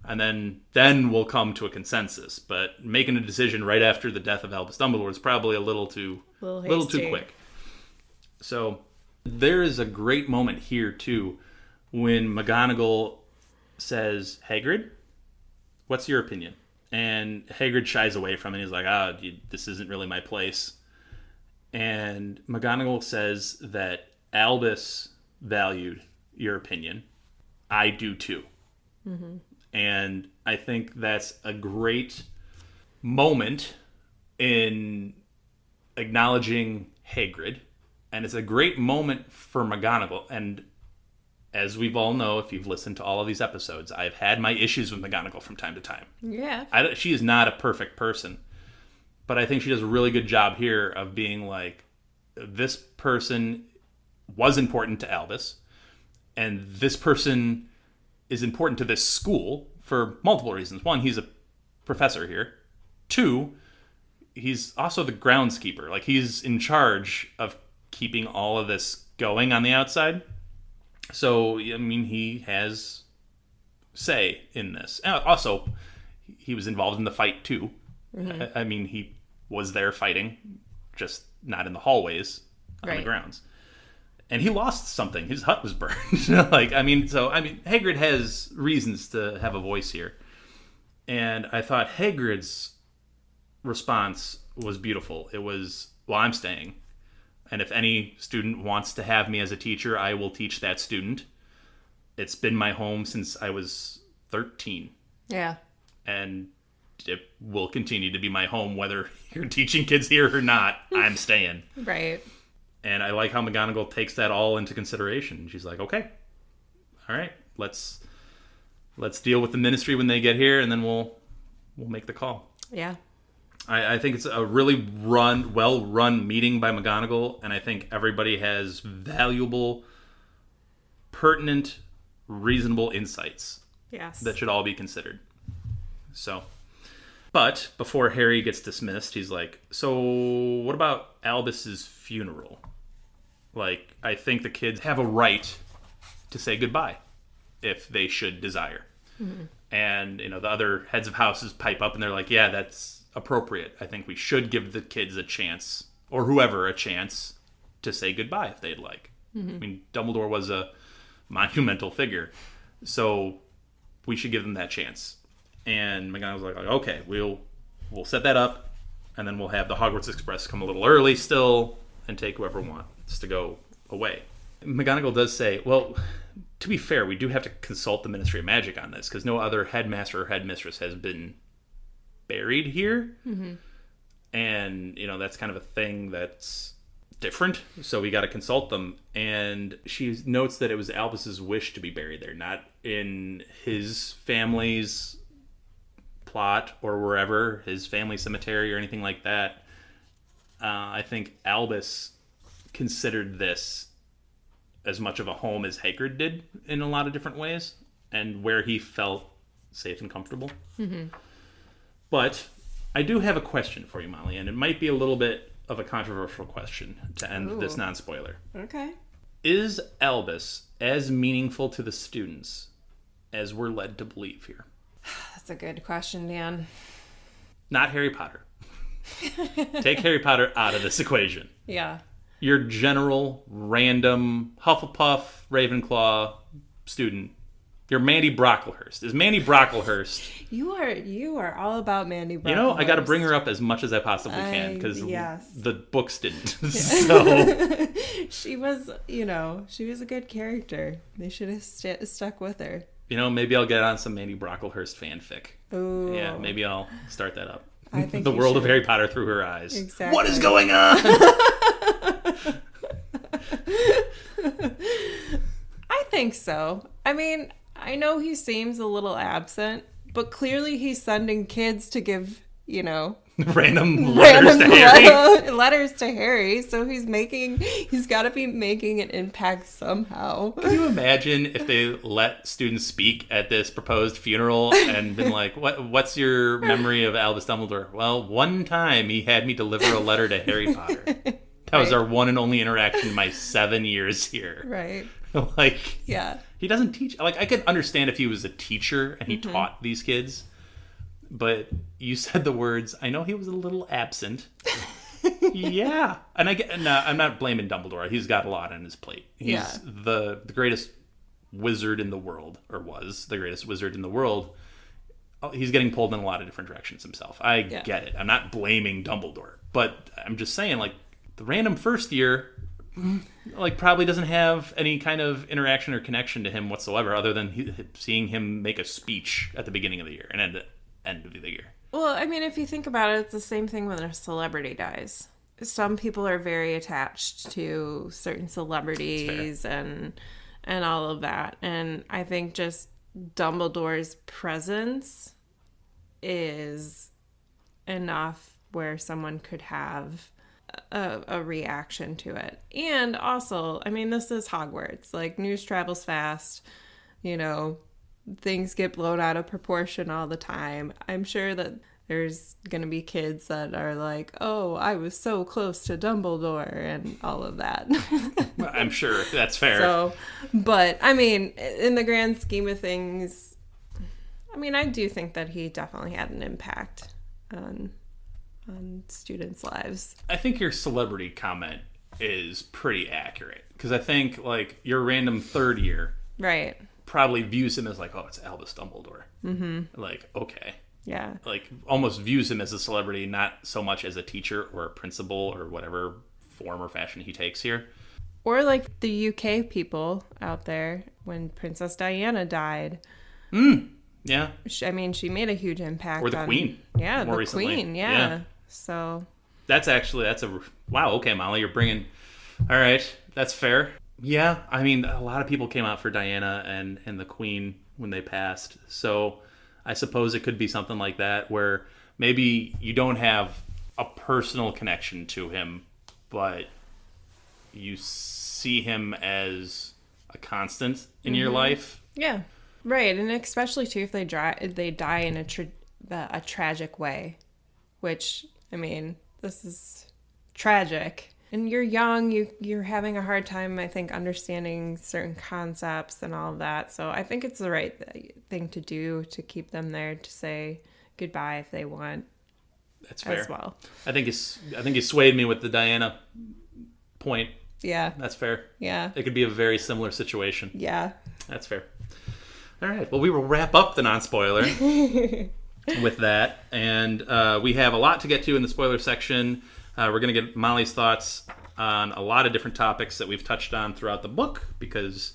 And then we'll come to a consensus. But making a decision right after the death of Albus Dumbledore is probably a little too quick. So there is a great moment here, too, when McGonagall says, Hagrid, what's your opinion? And Hagrid shies away from it. He's like, this isn't really my place. And McGonagall says that Albus valued your opinion. I do, too. Mm-hmm. And I think that's a great moment in acknowledging Hagrid. And it's a great moment for McGonagall. And as we've all know, if you've listened to all of these episodes, I've had my issues with McGonagall from time to time. Yeah. She is not a perfect person. But I think she does a really good job here of being like, this person was important to Albus. And this person is important to this school for multiple reasons. One, he's a professor here. 2, he's also the groundskeeper. Like, he's in charge of keeping all of this going on the outside. So, I mean, he has say in this. Also, he was involved in the fight too. I mean, he was there fighting, just not in the hallways on the grounds. And he lost something. His hut was burned. Hagrid has reasons to have a voice here. And I thought Hagrid's response was beautiful. It was, well, I'm staying. And if any student wants to have me as a teacher, I will teach that student. It's been my home since I was 13. Yeah. And it will continue to be my home, whether you're teaching kids here or not. I'm staying. Right. And I like how McGonagall takes that all into consideration. She's like, okay, all right, let's deal with the Ministry when they get here, and then we'll make the call. Yeah. I think it's a really well-run meeting by McGonagall, and I think everybody has valuable, pertinent, reasonable insights. Yes. That should all be considered. So, but before Harry gets dismissed, he's like, so what about Albus's funeral? Like, I think the kids have a right to say goodbye if they should desire. Mm-hmm. And, the other heads of houses pipe up and they're like, yeah, that's appropriate. I think we should give the kids a chance, or whoever a chance, to say goodbye if they'd like. Mm-hmm. I mean, Dumbledore was a monumental figure, so we should give them that chance. And McGonagall's like, okay, we'll set that up, and then we'll have the Hogwarts Express come a little early still and take whoever wants to go away. McGonagall does say, well, to be fair, we do have to consult the Ministry of Magic on this, because no other headmaster or headmistress has been buried here. Mm-hmm. And, that's kind of a thing that's different, so we got to consult them. And she notes that it was Albus's wish to be buried there, not in his family's plot or wherever, his family cemetery or anything like that. I think Albus considered this as much of a home as Hagrid did in a lot of different ways, and where he felt safe and comfortable. Mm-hmm. But I do have a question for you, Molly, and it might be a little bit of a controversial question to end this non-spoiler. Okay. Is Albus as meaningful to the students as we're led to believe here? That's a good question, Dan. Not Harry Potter. Take Harry Potter out of this equation. Yeah. Your general, random, Hufflepuff, Ravenclaw student. You're Mandy Brocklehurst. Is Mandy Brocklehurst... You are all about Mandy Brocklehurst. I got to bring her up as much as I possibly can, because the books didn't. So she was a good character. They should have stuck with her. Maybe I'll get on some Mandy Brocklehurst fanfic. Ooh. Yeah, maybe I'll start that up. I think the world of Harry Potter through her eyes. Exactly. What is going on? I think so. I mean, I know he seems a little absent, but clearly he's sending kids to give, random letters to Harry. Letters to Harry, so he's got to be making an impact somehow. Can you imagine if they let students speak at this proposed funeral and been like, what's your memory of Albus Dumbledore? Well, one time he had me deliver a letter to Harry Potter. That was our one and only interaction in my 7 years here. Right. Yeah. He doesn't teach. I could understand if he was a teacher and he taught these kids. But you said the words, I know he was a little absent. Yeah. And I'm not blaming Dumbledore. He's got a lot on his plate. He's the greatest wizard in the world, or was the greatest wizard in the world. He's getting pulled in a lot of different directions himself. I get it. I'm not blaming Dumbledore. But I'm just saying, the random first year, probably doesn't have any kind of interaction or connection to him whatsoever, other than seeing him make a speech at the beginning of the year and end of the year. Well, I mean, if you think about it, it's the same thing when a celebrity dies. Some people are very attached to certain celebrities and all of that. And I think just Dumbledore's presence is enough where someone could have a reaction to it. And also, I mean, this is Hogwarts. News travels fast, things get blown out of proportion all the time. I'm sure that there's going to be kids that are like, oh, I was so close to Dumbledore and all of that. I'm sure that's fair. So, but I mean, in the grand scheme of things, I mean, I do think that he definitely had an impact on students' lives. I think your celebrity comment is pretty accurate. Because I think, like, your random third year Right. probably views him as like, oh, it's Albus Dumbledore. Mm-hmm. Like, okay. Yeah. Like, almost views him as a celebrity, not so much as a teacher or a principal or whatever form or fashion he takes here. Or like the UK people out there when Princess Diana died. Yeah. I mean, she made a huge impact. Or the Queen. Yeah, more the recently. Queen. Yeah. So. That's wow, okay, Molly, you're bringing, all right, that's fair. Yeah, I mean, a lot of people came out for Diana and the Queen when they passed, so I suppose it could be something like that, where maybe you don't have a personal connection to him, but you see him as a constant in your life. Yeah. Right, and especially, too, if they die in a tragic way, which, I mean, this is tragic. And you're young, you're having a hard time, I think, understanding certain concepts and all of that. So I think it's the right thing to do to keep them there to say goodbye if they want. That's fair. As well. I think you swayed me with the Diana point. Yeah. That's fair. Yeah. It could be a very similar situation. Yeah. That's fair. All right. Well, we will wrap up the non-spoiler with that. And we have a lot to get to in the spoiler section. We're going to get Molly's thoughts on a lot of different topics that we've touched on throughout the book because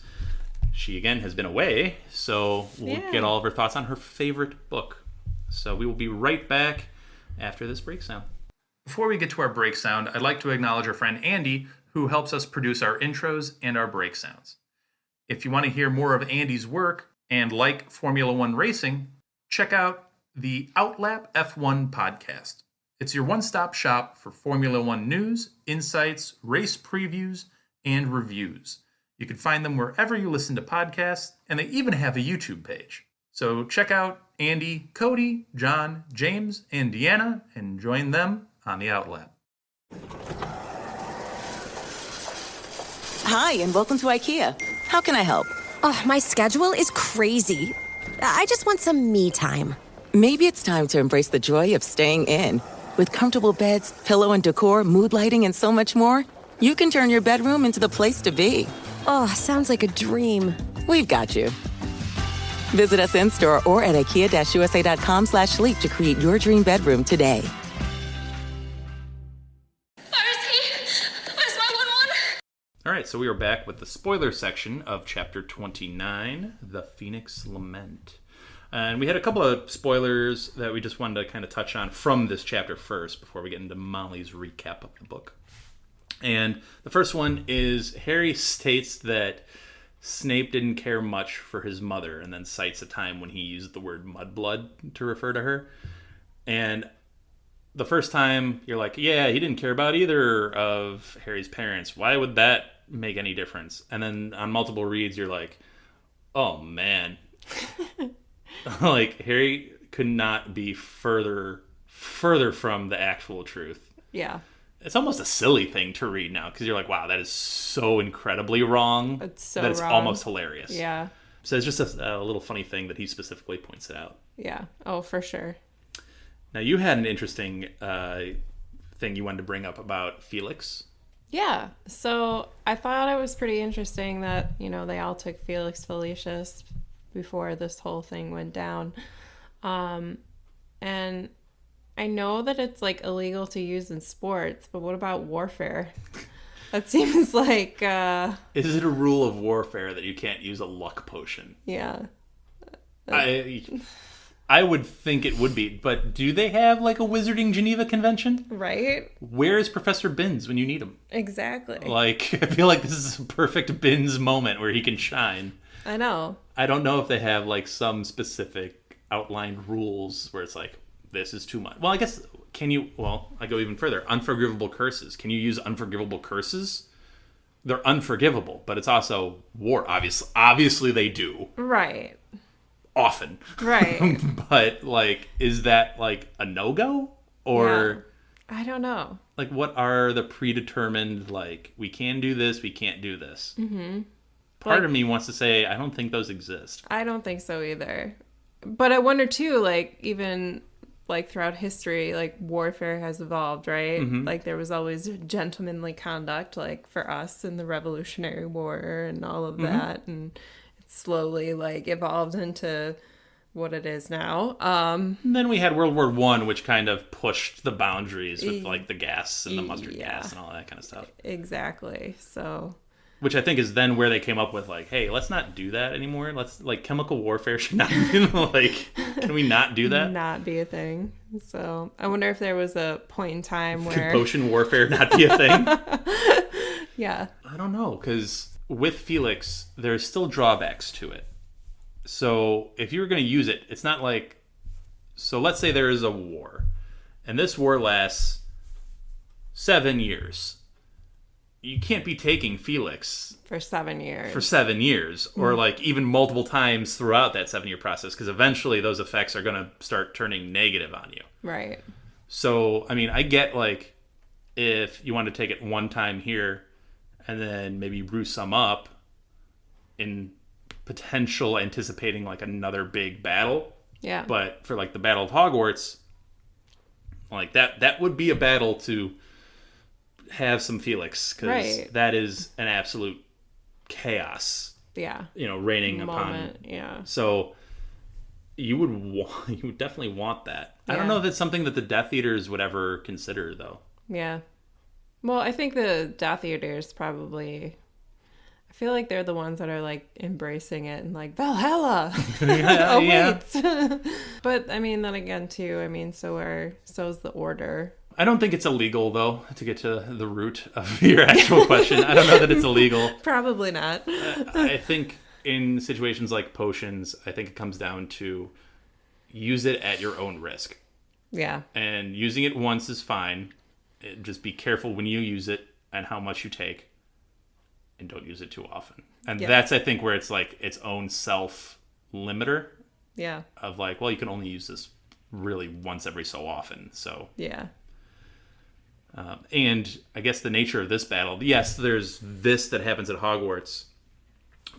she, again, has been away. So we'll get all of her thoughts on her favorite book. So we will be right back after this break sound. Before we get to our break sound, I'd like to acknowledge our friend Andy, who helps us produce our intros and our break sounds. If you want to hear more of Andy's work and like Formula One racing, check out the Outlap F1 podcast. It's your one-stop shop for Formula One news, insights, race previews, and reviews. You can find them wherever you listen to podcasts, and they even have a YouTube page. So check out Andy, Cody, John, James, and Deanna, and join them on the Outlap. Hi, and welcome to IKEA. How can I help? Oh, my schedule is crazy. I just want some me time. Maybe it's time to embrace the joy of staying in. With comfortable beds, pillow and decor, mood lighting, and so much more, you can turn your bedroom into the place to be. Oh, sounds like a dream. We've got you. Visit us in-store or at IKEA-USA.com/sleep to create your dream bedroom today. Where is he? Where's my 1-1? All right, so we are back with the spoiler section of Chapter 29, The Phoenix Lament. And we had a couple of spoilers that we just wanted to kind of touch on from this chapter first before we get into Molly's recap of the book. And the first one is Harry states that Snape didn't care much for his mother and then cites a time when he used the word mudblood to refer to her. And the first time you're like, yeah, he didn't care about either of Harry's parents. Why would that make any difference? And then on multiple reads, you're like, oh, man. Like, Harry could not be further from the actual truth. Yeah. It's almost a silly thing to read now because you're like, wow, that is so incredibly wrong. It's so that it's wrong. Almost hilarious. Yeah. So it's just a little funny thing that he specifically points it out. Yeah. Oh, for sure. Now, you had an interesting thing you wanted to bring up about Felix. Yeah. So I thought it was pretty interesting that, they all took Felix Felicis before this whole thing went down. And I know that it's like illegal to use in sports, but what about warfare? That seems like Is it a rule of warfare that you can't use a luck potion? Yeah. I would think it would be, but do they have like a Wizarding Geneva Convention? Right? Where is Professor Binns when you need him? Exactly. Like, I feel like this is a perfect Binns moment where he can shine. I know. I don't know if they have like some specific outlined rules where it's like, this is too much. Well, I guess, I go even further. Unforgivable curses. Can you use unforgivable curses? They're unforgivable, but it's also war. Obviously they do. Right. Often. Right. But, like, is that, like, a no-go? Or, yeah. I don't know. Like, what are the predetermined, like, we can do this, we can't do this? Mm-hmm. Part of me wants to say, I don't think those exist. I don't think so either. But I wonder too, like, even like throughout history, like warfare has evolved, right? Like there was always gentlemanly conduct, like for us in the Revolutionary War and all of that, and it slowly like evolved into what it is now. And then we had World War I, which kind of pushed the boundaries with like the gas and the mustard gas and all that kind of stuff. Exactly. So. Which I think is then where they came up with, like, hey, let's not do that anymore. Let's, like, chemical warfare should not be, like, can we not do that? Not be a thing. So I wonder if there was a point in time where... Could potion warfare not be a thing? Yeah. I don't know, because with Felix, there's still drawbacks to it. So if you were going to use it, it's not like... So let's say there is a war, and this war lasts 7 years. You can't be taking Felix for 7 years. Or like even multiple times throughout that 7-year process, because eventually those effects are going to start turning negative on you. Right. So, I mean, I get like if you want to take it one time here and then maybe brew some up in potential anticipating like another big battle. Yeah. But for like the Battle of Hogwarts, like that would be a battle to have some Felix, because that is an absolute chaos. Yeah. Reigning moment, upon. Yeah. So you would definitely want that. Yeah. I don't know if it's something that the Death Eaters would ever consider, though. Yeah. Well, I think the Death Eaters probably... I feel like they're the ones that are like embracing it and like Valhalla. Wait. But I mean, then again, too. I mean, so's the Order. I don't think it's illegal, though, to get to the root of your actual question. I don't know that it's illegal. Probably not. I think in situations like potions, I think it comes down to use it at your own risk. Yeah. And using it once is fine. Just be careful when you use it and how much you take. And don't use it too often. And that's, I think, where it's like its own self-limiter. Yeah. Of like, well, you can only use this really once every so often. So... Yeah. And I guess the nature of this battle, yes, there's this that happens at Hogwarts,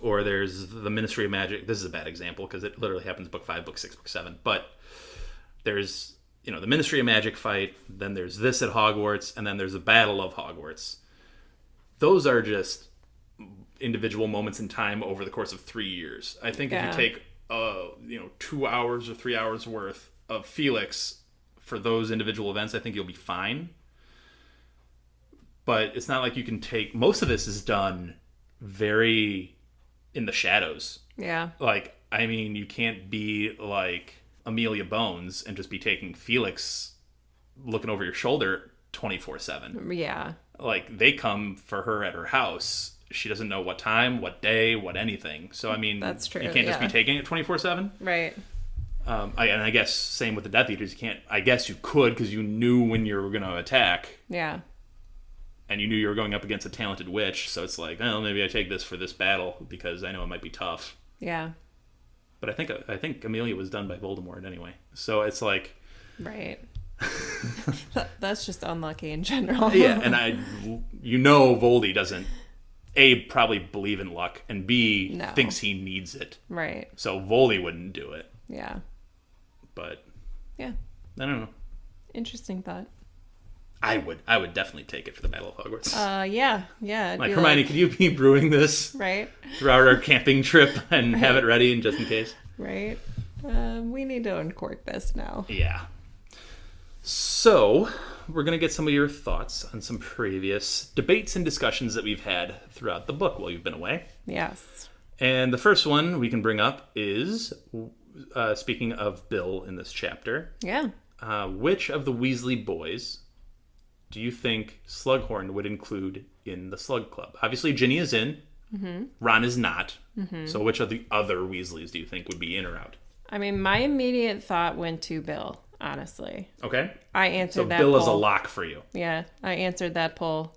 or there's the Ministry of Magic. This is a bad example because it literally happens book 5, book 6, book 7. But there's, the Ministry of Magic fight, then there's this at Hogwarts, and then there's the Battle of Hogwarts. Those are just individual moments in time over the course of 3 years. I think if you take, 2 hours or 3 hours worth of Felix for those individual events, I think you'll be fine. But it's not like you can take... Most of this is done very in the shadows. Yeah. Like, I mean, you can't be like Amelia Bones and just be taking Felix looking over your shoulder 24/7. Yeah. Like, they come for her at her house. She doesn't know what time, what day, what anything. So, I mean... That's true. You can't just be taking it 24/7. Right. And I guess same with the Death Eaters. You can't... I guess you could because you knew when you were going to attack. Yeah. And you knew you were going up against a talented witch, so it's like, well, maybe I take this for this battle because I know it might be tough. Yeah. But I think Amelia was done by Voldemort anyway, so it's like, right. That's just unlucky in general. Yeah, and Voldy doesn't probably believe in luck, and B thinks he needs it. Right. So Voldy wouldn't do it. Yeah. But yeah, I don't know. Interesting thought. I would definitely take it for the Battle of Hogwarts. Yeah. Like, Hermione, could you be brewing this throughout our camping trip and have it ready just in case? Right. We need to uncork this now. Yeah. So, we're going to get some of your thoughts on some previous debates and discussions that we've had throughout the book while you've been away. Yes. And the first one we can bring up is, speaking of Bill in this chapter. Yeah. Which of the Weasley boys do you think Slughorn would include in the Slug Club? Obviously, Ginny is in. Mm-hmm. Ron is not. Mm-hmm. So which of the other Weasleys do you think would be in or out? I mean, my immediate thought went to Bill, honestly. Okay. I answered that poll. So Bill is a poll. lock for you. Yeah, I answered that poll,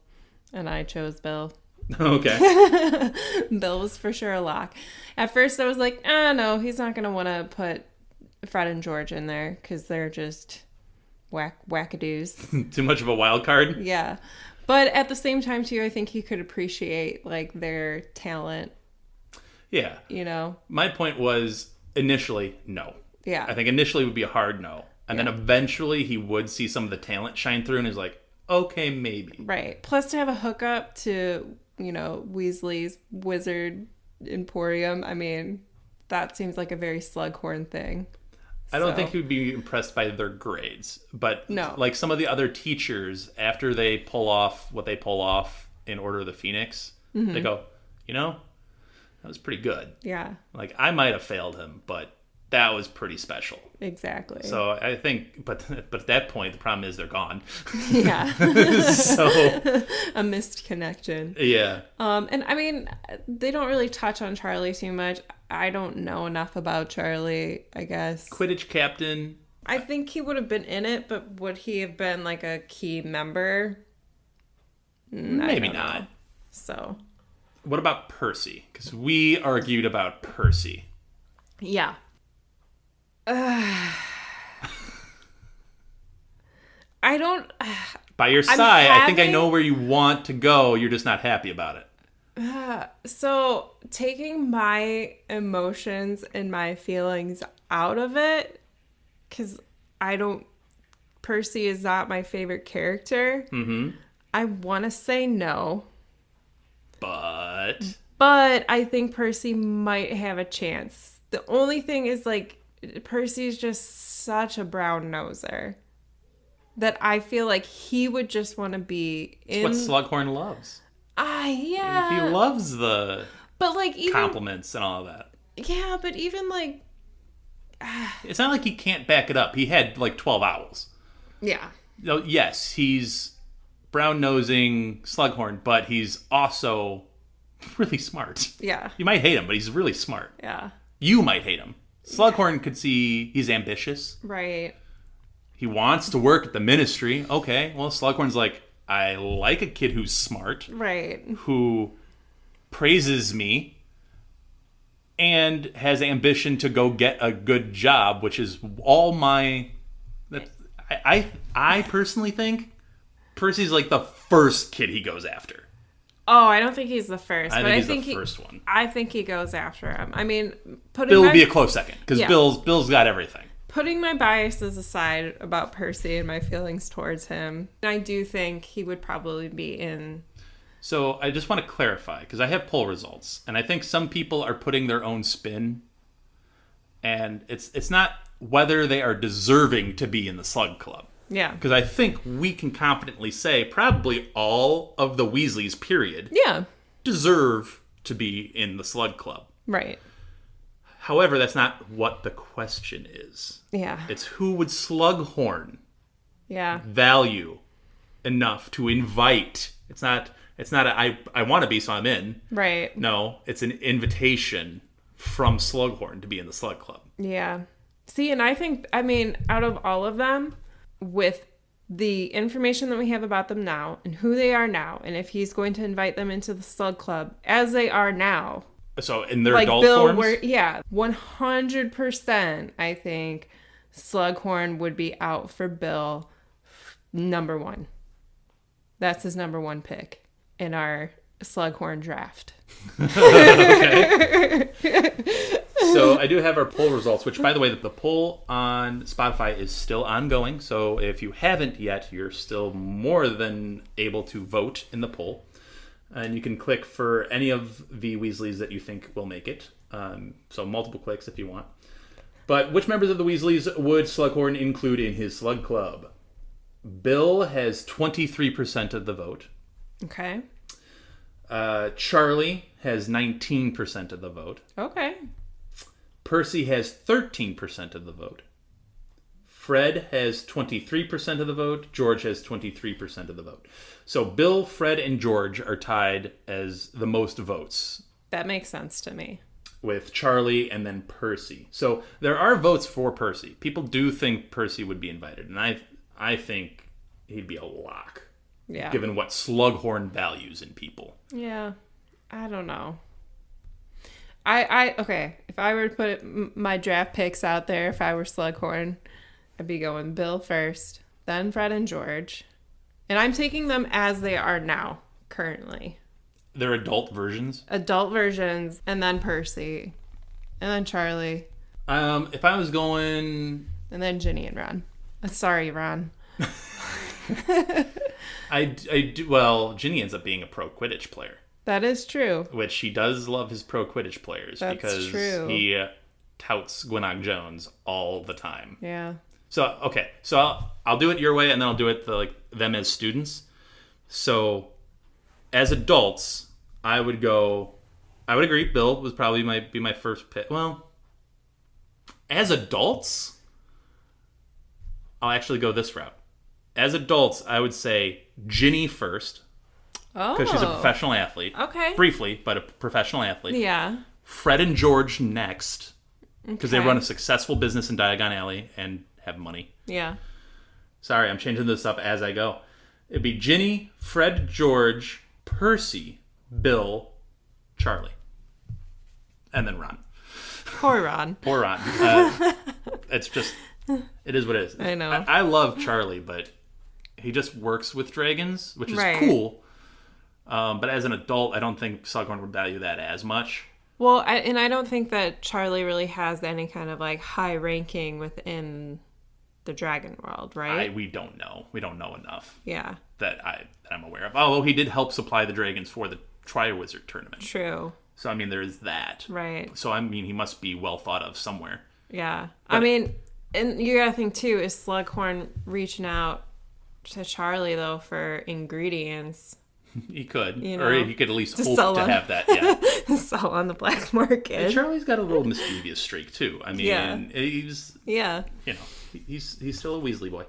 and I chose Bill. Okay. Bill was for sure a lock. At first, I was like, no, he's not going to want to put Fred and George in there, because they're just... wackadoos. Too much of a wild card? Yeah. But at the same time, too, I think he could appreciate, like, their talent. Yeah. You know? My point was, initially, no. I think initially it would be a hard no. And then eventually he would see some of the talent shine through and is like, okay, maybe. Right. Plus to have a hookup to, Weasley's Wizard Emporium, I mean, that seems like a very Slughorn thing. I don't think he would be impressed by their grades. But like some of the other teachers, after they pull off what they pull off in Order of the Phoenix, they go, that was pretty good. Yeah. Like, I might have failed him, but that was pretty special. Exactly. So I think, but at that point, the problem is they're gone. Yeah. So a missed connection. Yeah. And I mean, they don't really touch on Charlie too much. I don't know enough about Charlie, I guess. Quidditch captain. I think he would have been in it, but would he have been like a key member? Maybe not. Know. So. What about Percy? Because we argued about Percy. Yeah. I don't. By your side, I think I know where you want to go. You're just not happy about it. So taking my emotions and my feelings out of it, because Percy is not my favorite character. Mm-hmm. I want to say no. But I think Percy might have a chance. The only thing is, like, Percy's just such a brown noser that I feel like he would just want to be in. It's what Slughorn loves. Yeah. He loves the even compliments and all of that. Yeah, but even like. It's not like he can't back it up. He had like 12 owls. Yeah. Yes, he's brown nosing Slughorn, but he's also really smart. Yeah. You might hate him, but he's really smart. Yeah. You might hate him. Slughorn could see he's ambitious. Right. He wants to work at the ministry. Okay, well, Slughorn's like, I like a kid who's smart. Right. Who praises me and has ambition to go get a good job, which is all my... I personally think Percy's like the first kid he goes after. Oh, I don't think he's the first. I think he's the first one. I think he goes after him. I mean, Bill would be a close second because Bill's got everything. Putting my biases aside about Percy and my feelings towards him, I do think he would probably be in. So I just want to clarify because I have poll results, and I think some people are putting their own spin, and it's not whether they are deserving to be in the Slug Club. Yeah. Because I think we can confidently say probably all of the Weasleys, period, deserve to be in the Slug Club. Right. However, that's not what the question is. Yeah. It's who would Slughorn value enough to invite. It's not I want to be, so I'm in. Right. No, it's an invitation from Slughorn to be in the Slug Club. Yeah. See, and I think, out of all of them, with the information that we have about them now and who they are now, and if he's going to invite them into the Slug Club as they are now. So in their like adult Bill forms? 100% I think Slughorn would be out for Bill number one. That's his number one pick in our Slughorn draft. Okay. So I do have our poll results, which, by the way, the poll on Spotify is still ongoing. So if you haven't yet, you're still more than able to vote in the poll. And you can click for any of the Weasleys that you think will make it. So multiple clicks if you want. But which members of the Weasleys would Slughorn include in his Slug Club? Bill has 23% of the vote. Okay. Charlie has 19% of the vote. Okay. Percy has 13% of the vote. Fred has 23% of the vote. George has 23% of the vote. So Bill, Fred, and George are tied as the most votes. That makes sense to me. With Charlie and then Percy. So there are votes for Percy. People do think Percy would be invited. And I think he'd be a lock. Yeah. Given what Slughorn values in people. Yeah. I don't know. Okay, if I were to put my draft picks out there, if I were Slughorn, I'd be going Bill first, then Fred and George. And I'm taking them as they are now, currently. They're adult versions? Adult versions, and then Percy, and then Charlie. If I was going... And then Ginny and Ron. Sorry, Ron. I do. Well, Ginny ends up being a pro Quidditch player. That is true. Which he does love his pro Quidditch players. That's because true. he touts Gwynog Jones all the time. Yeah. So, okay. So I'll do it your way, and then I'll do it them as students. So, as adults, I would agree, Bill was probably be my first pick. Well, as adults, I'll actually go this route. As adults, I would say Ginny first. Oh. Because she's a professional athlete. Okay. Briefly, but a professional athlete. Yeah. Fred and George next. Because they Okay. run a successful business in Diagon Alley and have money. Yeah. Sorry, I'm changing this up as I go. It'd be Ginny, Fred, George, Percy, Bill, Charlie. And then Ron. Poor Ron. Poor Ron. It's just, it is what it is. I know. I love Charlie, but he just works with dragons, which is Right. cool. But as an adult, I don't think Slughorn would value that as much. Well, I don't think that Charlie really has any kind of like high ranking within the dragon world, right? We don't know. We don't know enough Yeah. that I'm aware of. Although he did help supply the dragons for the Triwizard Tournament. True. So, I mean, there is that. Right. So, I mean, he must be well thought of somewhere. Yeah. But- I mean, and you gotta think too, is Slughorn reaching out to Charlie though for ingredients He could. You Or know, he could at least to hope sell to them. have that, yeah. to sell on the black market? And Charlie's got a little mischievous streak, too. I mean, Yeah. he's, Yeah. you know, he's still a Weasley boy.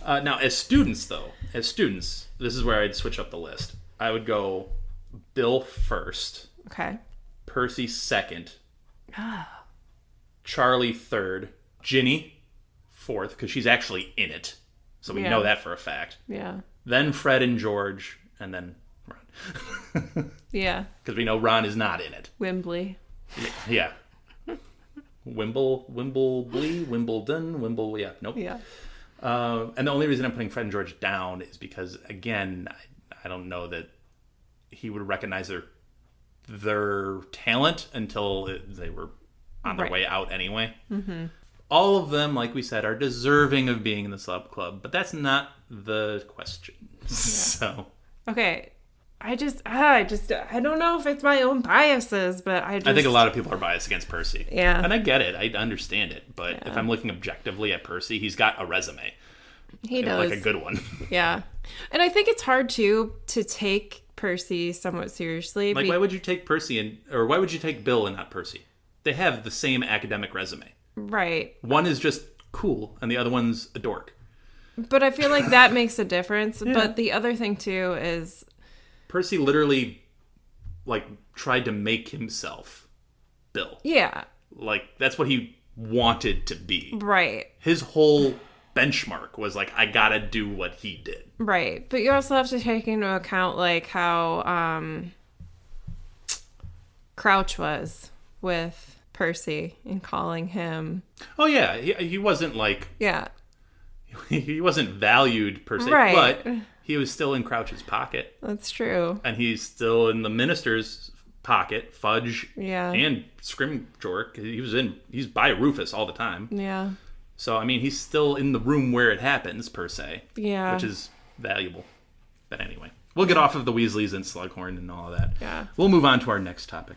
Now, as students, this is where I'd switch up the list. I would go Bill first, Okay. Percy second, Charlie third, Ginny fourth, because she's actually in it. So we Yeah. know that for a fact. Yeah. Then Fred and George, and then Ron. Yeah. Because we know Ron is not in it. Wembley. Yeah. Wimbledon, yeah, nope. Yeah. And the only reason I'm putting Fred and George down is because, again, I don't know that he would recognize their talent until they were on their Right. way out anyway. Mm-hmm. All of them, like we said, are deserving of being in the sub club, but that's not the question. Yeah. So, Okay. I don't know if it's my own biases, but I think a lot of people are biased against Percy. Yeah. And I get it. I understand it. But if I'm looking objectively at Percy, he's got a resume. He does. Like a good one. Yeah. And I think it's hard, too, to take Percy somewhat seriously. Like, why would you take Percy or why would you take Bill and not Percy? They have the same academic resume. Right. One is just cool, and the other one's a dork. But I feel like that makes a difference. Yeah. But the other thing, too, is Percy literally, tried to make himself Bill. Yeah. That's what he wanted to be. Right. His whole benchmark was, I gotta do what he did. Right. But you also have to take into account, how Crouch was with Percy and calling him. Oh, yeah. He wasn't, Yeah. He wasn't valued, per se. Right. But he was still in Crouch's pocket. That's true. And he's still in the minister's pocket, Fudge, and Scrimgeour. He's by Rufus all the time. Yeah. So, I mean, he's still in the room where it happens, per se. Yeah. Which is valuable. But anyway, we'll get off of the Weasleys and Slughorn and all of that. Yeah. We'll move on to our next topic.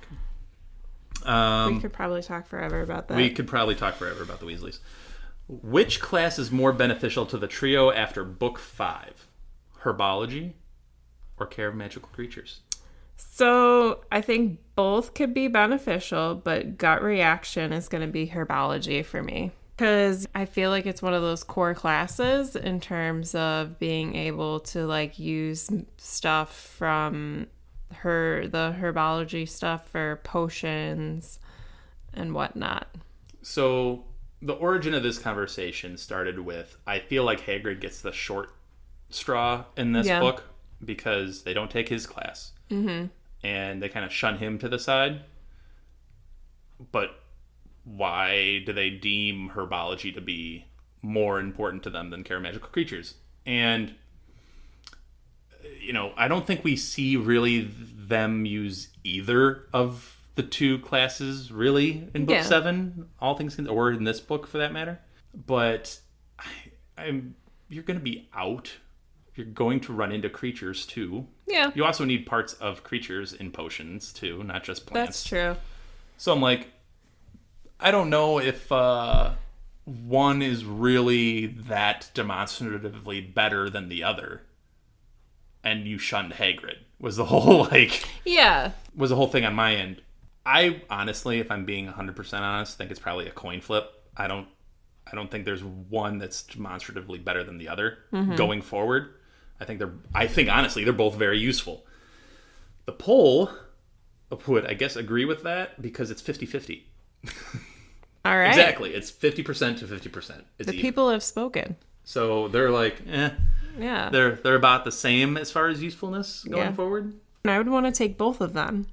We could probably talk forever about that. We could probably talk forever about the Weasleys. Which class is more beneficial to the trio after Book 5? Herbology or Care of Magical Creatures? So I think both could be beneficial, but gut reaction is going to be Herbology for me. Because I feel like it's one of those core classes in terms of being able to use stuff from the Herbology stuff for potions and whatnot. So the origin of this conversation started with, I feel like Hagrid gets the short straw in this book because they don't take his class. Mm-hmm. And they kind of shun him to the side. But why do they deem Herbology to be more important to them than Care of Magical Creatures? And, I don't think we see really them use either of the two classes really in book 7, all things or in this book for that matter. But you're going to be out. You're going to run into creatures too. Yeah. You also need parts of creatures in potions too, not just plants. That's true. So I'm like, I don't know if one is really that demonstratively better than the other. And you shunned Hagrid was the whole was the whole thing on my end. I honestly, if I'm being 100% honest, think it's probably a coin flip. I don't think there's one that's demonstratively better than the other going forward. I think honestly they're both very useful. The poll would, I guess, agree with that because it's 50-50. All right. Exactly. It's 50% to 50%. It's the people have spoken. So they're like, Yeah. They're about the same as far as usefulness going forward. And I would want to take both of them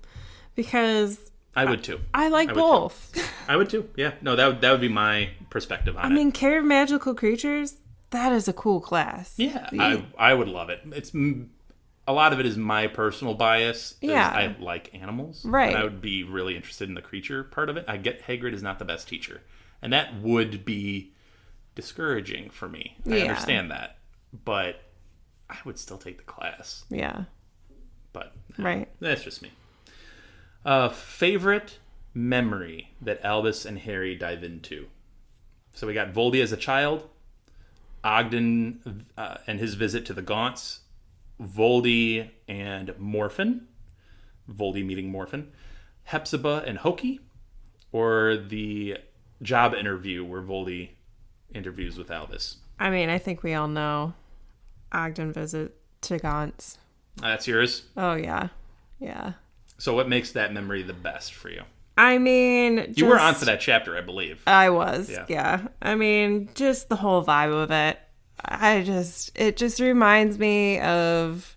because I would too. I like both. I would too. Yeah. No, that would be my perspective on it. I mean, Care of Magical Creatures, that is a cool class. Yeah. I would love it. It's a lot of it is my personal bias. Yeah. I like animals. Right. And I would be really interested in the creature part of it. I get Hagrid is not the best teacher. And that would be discouraging for me. I understand that. But I would still take the class. Yeah. But right. That's just me. Favorite memory that Albus and Harry dive into. So we got Voldy as a child, Ogden and his visit to the Gaunts, Voldy and Morphin, Voldy meeting Morphin, Hepzibah and Hokey, or the job interview where Voldy interviews with Albus. I mean, I think we all know Ogden visit to Gaunts. That's yours? Oh, yeah. Yeah. So what makes that memory the best for you? I mean... You were on for that chapter, I believe. I was, yeah. I mean, just the whole vibe of it. It just reminds me of...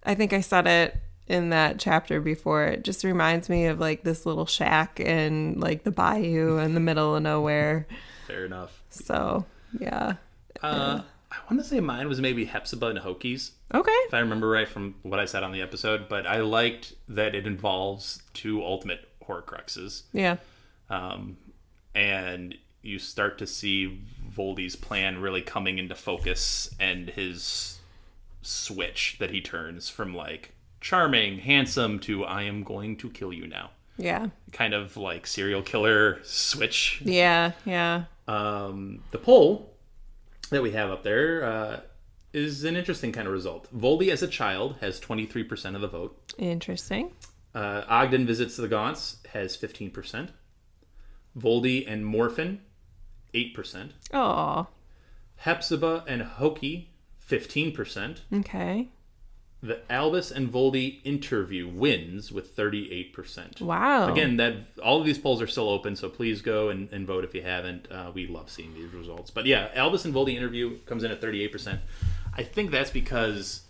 I think I said it in that chapter before. It just reminds me of, like, this little shack in, like, the bayou in the middle of nowhere. Fair enough. So, yeah. I want to say mine was maybe Hepzibah and Hokey's. Okay. If I remember right from what I said on the episode. But I liked that it involves 2 ultimate Horcruxes. Yeah. And you start to see Voldy's plan really coming into focus and his switch that he turns from, like, charming, handsome to I am going to kill you now. Yeah. Kind of like serial killer switch. Yeah, yeah. The poll that we have up there is an interesting kind of result. Voldy as a child has 23% of the vote. Interesting. Ogden visits the Gaunts has 15%. Voldy and Morphin, 8%. Oh. Hepzibah and Hokey, 15%. Okay. The Albus and Voldy interview wins with 38%. Wow. Again, all of these polls are still open, so please go and vote if you haven't. We love seeing these results. But yeah, Albus and Voldy interview comes in at 38%. I think that's because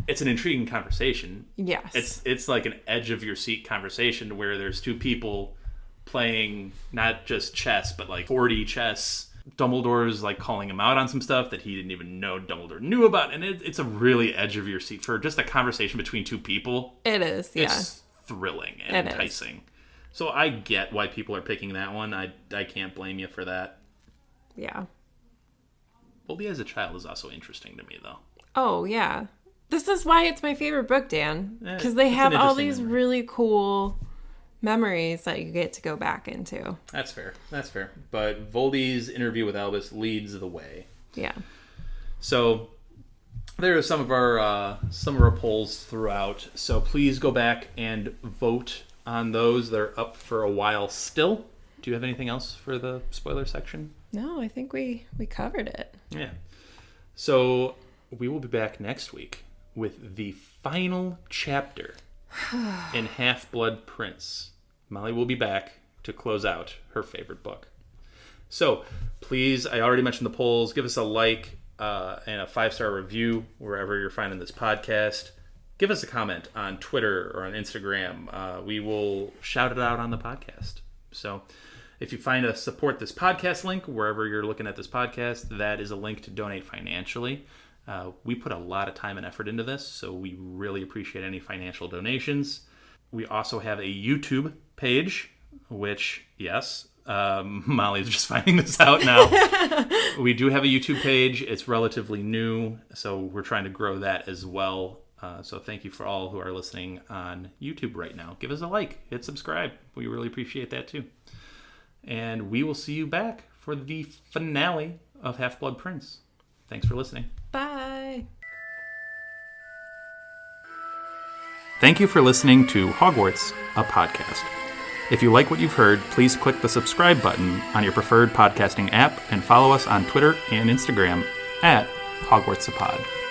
it's an intriguing conversation. Yes. It's like an edge of your seat conversation where there's 2 people playing not just chess, but like 4D chess. Dumbledore's like calling him out on some stuff that he didn't even know Dumbledore knew about, and it's a really edge of your seat for just a conversation between 2 people. It is, yeah. It's thrilling and enticing. So I get why people are picking that one. I can't blame you for that. Yeah. Voldy as a child is also interesting to me, though. Oh, yeah. This is why it's my favorite book, Dan. Because they have all these really cool memories that you get to go back into. That's fair. But Voldy's interview with Albus leads the way. Yeah. So there are some of our polls throughout. So please go back and vote on those. They're up for a while still. Do you have anything else for the spoiler section? No, I think we covered it. Yeah. So we will be back next week with the final chapter in Half-Blood Prince. Mollie will be back to close out her favorite book. So please, I already mentioned the polls. Give us a like and a 5-star review wherever you're finding this podcast. Give us a comment on Twitter or on Instagram. We will shout it out on the podcast. So if you find a support this podcast link, wherever you're looking at this podcast, that is a link to donate financially. We put a lot of time and effort into this, so we really appreciate any financial donations. We also have a YouTube page, which, yes, Mollie's just finding this out now. We do have a YouTube page. It's relatively new, so we're trying to grow that as well. So thank you for all who are listening on YouTube right now. Give us a like, hit subscribe. We really appreciate that too. And we will see you back for the finale of Half-Blood Prince. Thanks for listening. Bye. Thank you for listening to Hogwarts, a podcast. If you like what you've heard, please click the subscribe button on your preferred podcasting app and follow us on Twitter and Instagram at HogwartsAPod.